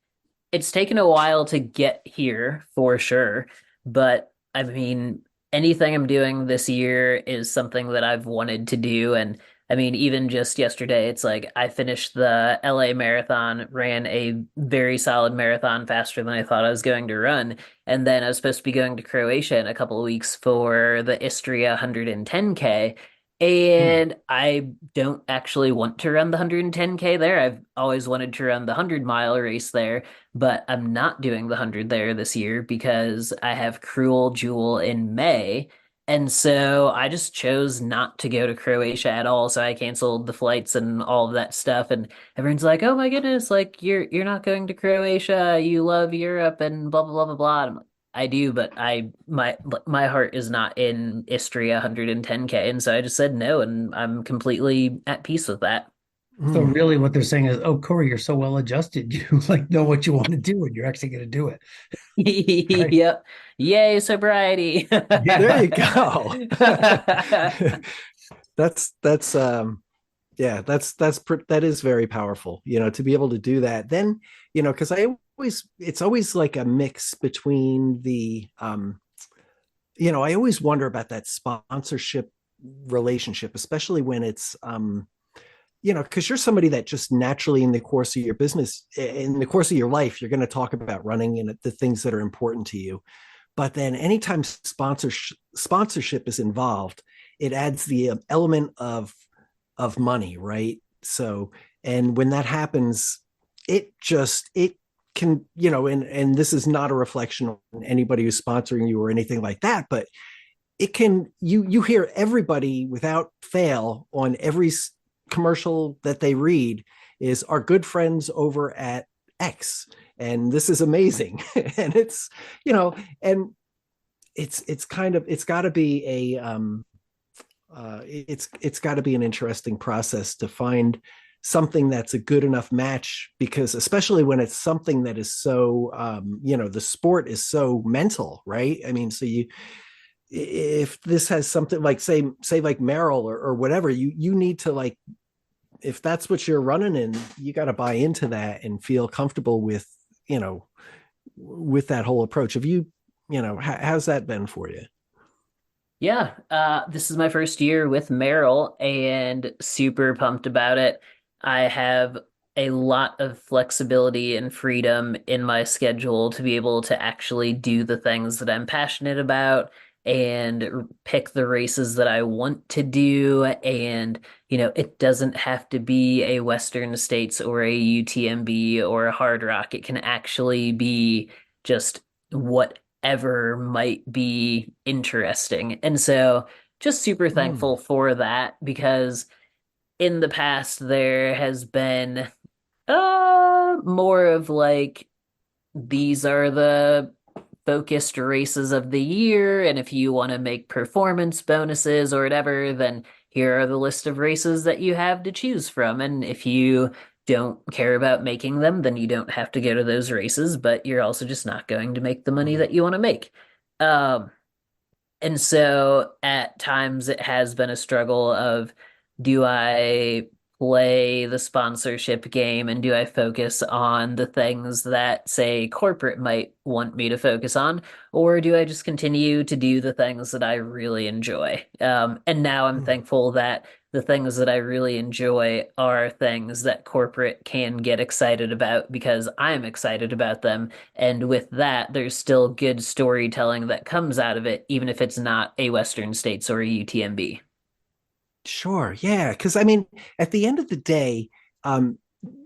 it's taken a while to get here for sure, but I mean, anything I'm doing this year is something that I've wanted to do. And I mean, even just yesterday, it's like I finished the LA marathon, ran a very solid marathon faster than I thought I was going to run. And then I was supposed to be going to Croatia in a couple of weeks for the Istria 110K. Mm. And I don't actually want to run the 110K there. I've always wanted to run the 100-mile race there, but I'm not doing the 100 there this year because I have Cruel Jewel in May. And so I just chose not to go to Croatia at all. So I canceled the flights and all of that stuff. And everyone's like, "Oh my goodness, like you're not going to Croatia. You love Europe and blah blah blah blah blah." And I'm like, I do, but my heart is not in Istria 110K. And so I just said no, and I'm completely at peace with that. So Mm. really what they're saying is, oh, Corey, you're so well adjusted. You like know what you want to do and you're actually going to do it. Right. Yep. Yay, sobriety. There Yeah. you go. That's yeah, that is very powerful, to be able to do that. Then, because it's always like a mix between I always wonder about that sponsorship relationship, especially when it's because you're somebody that just naturally in the course of your business, in the course of your life, you're going to talk about running and the things that are important to you. But then anytime sponsorship is involved, it adds the element of money, right? So, and when that happens, it can, and this is not a reflection on anybody who's sponsoring you or anything like that, but it can, you hear everybody without fail on every commercial that they read is our good friends over at X, and this is amazing. And and it's kind of, it's got to be it's got to be an interesting process to find something that's a good enough match, because especially when it's something that is so the sport is so mental, right? I mean, so you, if this has something like say like Merrill or whatever, you need to like, if that's what you're running in, you got to buy into that and feel comfortable with, with that whole approach. Have you, how's that been for you? Yeah, this is my first year with Merrill and super pumped about it. I have a lot of flexibility and freedom in my schedule to be able to actually do the things that I'm passionate about and pick the races that I want to do. And, it doesn't have to be a Western States or a UTMB or a Hard Rock. It can actually be just whatever might be interesting. And so just super Mm. thankful for that because in the past there has been more of like these are the focused races of the year, and if you want to make performance bonuses or whatever, then here are the list of races that you have to choose from. And if you don't care about making them, then you don't have to go to those races, but you're also just not going to make the money Mm. that you want to make. Um, and so at times it has been a struggle of do I play the sponsorship game and do I focus on the things that, say, corporate might want me to focus on, or do I just continue to do the things that I really enjoy? And now I'm Mm. thankful that the things that I really enjoy are things that corporate can get excited about because I'm excited about them. And with that, there's still good storytelling that comes out of it, even if it's not a Western States or a UTMB. Sure. Yeah. Because I mean, at the end of the day, um,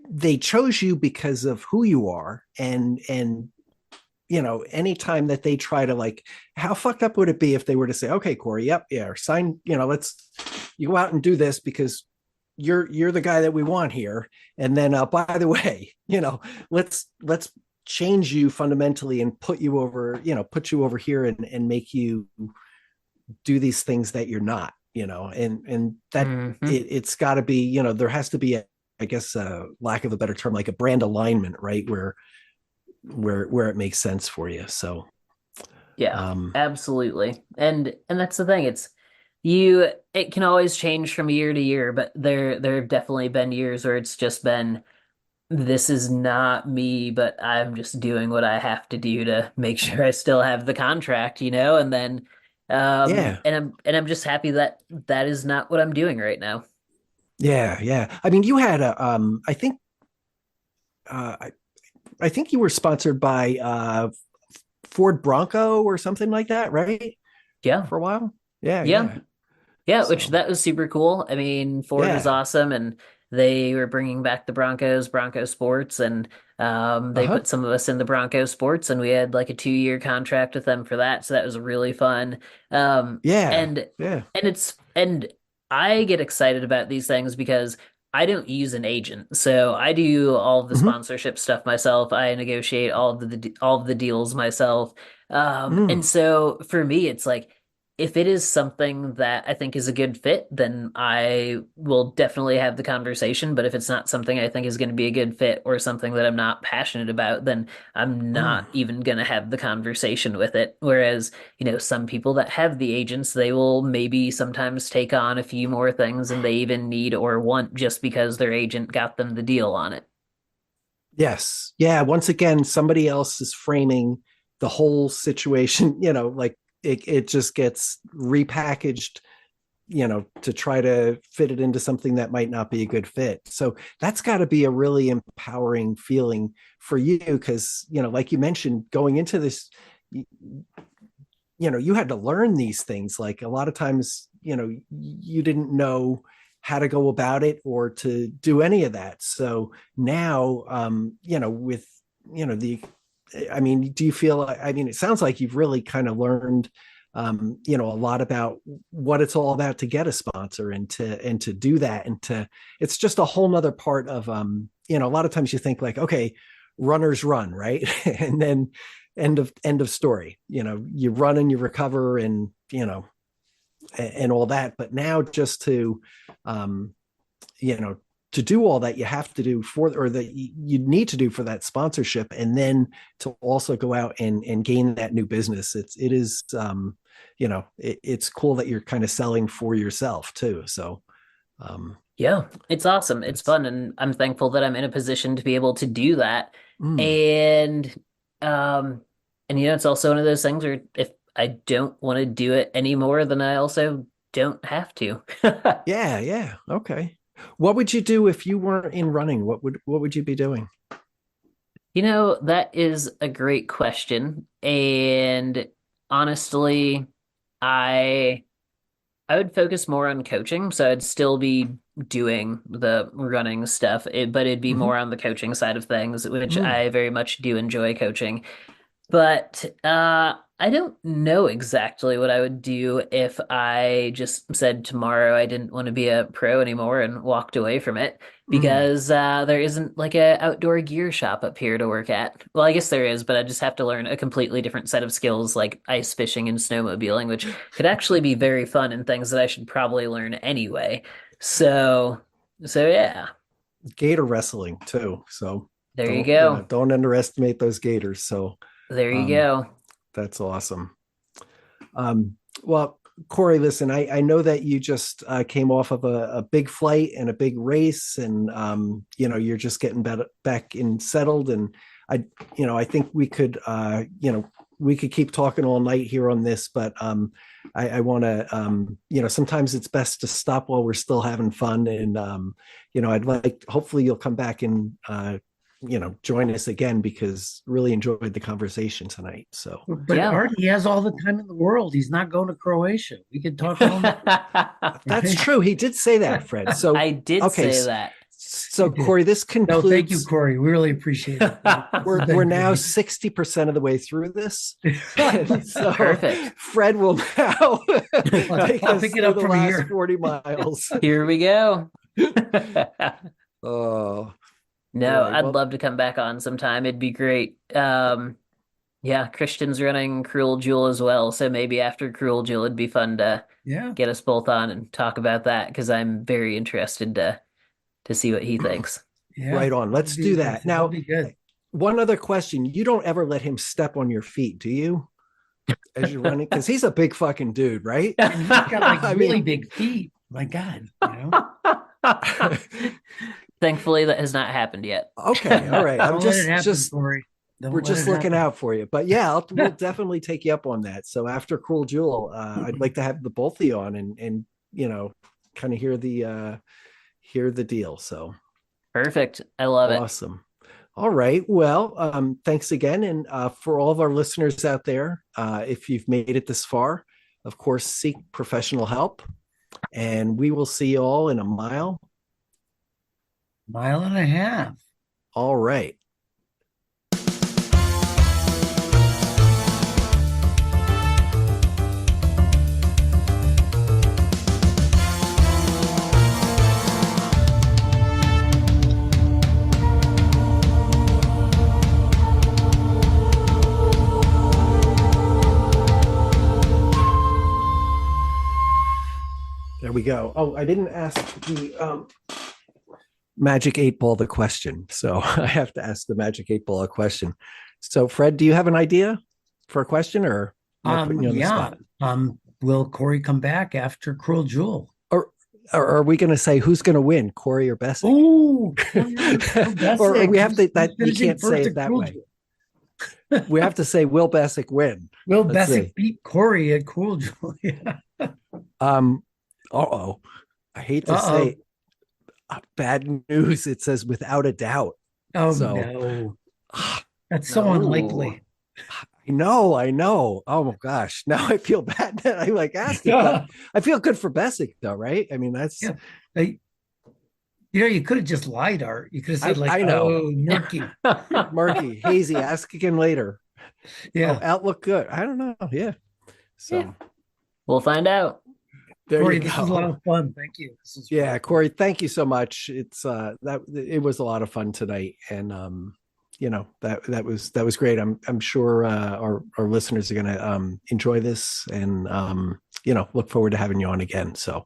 they chose you because of who you are, and anytime that they try to like, how fucked up would it be if they were to say, okay, Corey, yep, yeah, sign, let's you go out and do this because you're the guy that we want here, and then by the way, let's change you fundamentally and put you over here and make you do these things that you're not, and that Hmm. it's got to be, there has to be a, I guess, lack of a better term, like a brand alignment, right? Where it makes sense for you. So, Yeah, um, absolutely. And that's the thing. It can always change from year to year, but there have definitely been years where it's just been this is not me, but I'm just doing what I have to do to make sure I still have the contract, and then yeah, and I'm just happy that that is not what I'm doing right now. yeah. I mean, you had uh, I, I think you were sponsored by Ford Bronco or something like that, right? Yeah. For a while. Yeah, Yeah. yeah. Yeah, which So, that was super cool. I mean, Ford is yeah. awesome, and they were bringing back the Broncos, Bronco Sports, and they Uh-huh. put some of us in the Bronco Sports, and we had like a 2-year contract with them for that, so that was really fun. Um, Yeah. and Yeah. and I get excited about these things because I don't use an agent, so I do all of the Hmm. sponsorship stuff myself. I negotiate all of the deals myself. And Mm. so for me, it's like if it is something that I think is a good fit, then I will definitely have the conversation. But if it's not something I think is going to be a good fit or something that I'm not passionate about, then I'm Mm. not even going to have the conversation with it. Whereas, some people that have the agents, they will maybe sometimes take on a few more things than they even need or want just because their agent got them the deal on it. Yes. Yeah. Once again, somebody else is framing the whole situation, like it just gets repackaged, to try to fit it into something that might not be a good fit. So that's got to be a really empowering feeling for you because, like you mentioned, going into this, you had to learn these things. Like a lot of times, you didn't know how to go about it or to do any of that. So now, with, the, I mean, do you feel, I mean, it sounds like you've really kind of learned, a lot about what it's all about to get a sponsor and to do that. And to, it's just a whole nother part of, a lot of times you think like, okay, runners run, right? And then end of story. You run and you recover and and all that. But now just to um, you know to do all that you have to do for, or that you need to do for that sponsorship, and then to also go out and gain that new business. It is, it's cool that you're kind of selling for yourself too. So, um, Yeah, it's awesome. It's that's, fun, and I'm thankful that I'm in a position to be able to do that. mm, And um it's also one of those things where if I don't want to do it anymore, then I also don't have to. yeah, yeah. Okay. What would you do if you weren't in running? What would you be doing? That is a great question. And honestly, I I would focus more on coaching, so I'd still be doing the running stuff, but it'd be Mm-hmm. more on the coaching side of things, which Mm, I very much do enjoy coaching. But I don't know exactly what I would do if I just said tomorrow I didn't want to be a pro anymore and walked away from it mm. because there isn't like a outdoor gear shop up here to work at. Well, I guess there is, but I just have to learn a completely different set of skills like ice fishing and snowmobiling, which could actually be very fun and things that I should probably learn anyway. So, so yeah, Gator wrestling too. So there you don't, go. don't underestimate those gators. So, There you um, go. that's awesome. Well, Corey, listen, I know that you just came off of a big flight and a big race, and you're just getting back in settled. And I think we could keep talking all night here on this, but I want to, sometimes it's best to stop while we're still having fun. And I'd like, hopefully, you'll come back and join us again, because really enjoyed the conversation tonight. So. But Yeah. Art, he has all the time in the world. He's not going to Croatia. We could talk all night. That's true. He did say that, Fred. So, I did okay. say that. So, Corey, this No, thank you, concludes. Corey. We really appreciate it. We're now 60% of the way through this. So Perfect. Fred will now take I'll us pick it through up the from last here. 40 miles. Here we go. Oh, No, boy. I'd Well, love to come back on sometime. It'd be great. Yeah, Christian's running Cruel Jewel as well, so maybe after Cruel Jewel, it'd be fun to Yeah. get us both on and talk about that because I'm very interested to see what he thinks. Yeah. right on. Let's do that. That'll Now, be good. one other question. You don't ever let him step on your feet, do you? As you're running? Because he's a big fucking dude, right? And he's got like I really mean, big feet. My God, Thankfully, that has not happened yet. okay, all right. I'm Don't let it happen, just Corey. Don't we're let just it looking happen. out for you. But yeah, we'll definitely take you up on that. So after Cruel Jewel, I'd like to have the both of you on and kind of hear the deal. So Perfect. I love it. awesome. All right. Well, thanks again. And for all of our listeners out there, if you've made it this far, of course, seek professional help. And we will see you all in a mile. Mile and a half. All right. There we go. Oh, I didn't ask the Magic 8 Ball the question. So I have to ask the Magic 8 Ball a question. So, Fred, do you have an idea for a question, or am I putting you on the Yeah. spot? Will Corey come back after Cruel Jewel? Or are we going to say who's going to win, Corey or Bessic? Oh, Or we have to, that you can't say it that way. We have to say, will Bessic win? Will Let's Bessic see. beat Corey at Cruel Jewel? Yeah. Uh-oh. I hate to Uh-oh. say bad news. It says without a doubt. Oh So no, that's so unlikely. I know. Oh my gosh. Now I feel bad that I asked it, but I feel good for Bessic though, right? I mean, that's Yeah. You could have just lied, Art. You could have said I know. "Oh, murky." murky, hazy. Ask again later. Yeah, Oh, outlook good. I don't know. Yeah. So Yeah. We'll find out. there Corey, you this go. was a lot of fun. Thank you. This was Yeah, really Corey, thank you so much. It's that it was a lot of fun tonight, and that was great. I'm sure our listeners are gonna enjoy this, and look forward to having you on again. So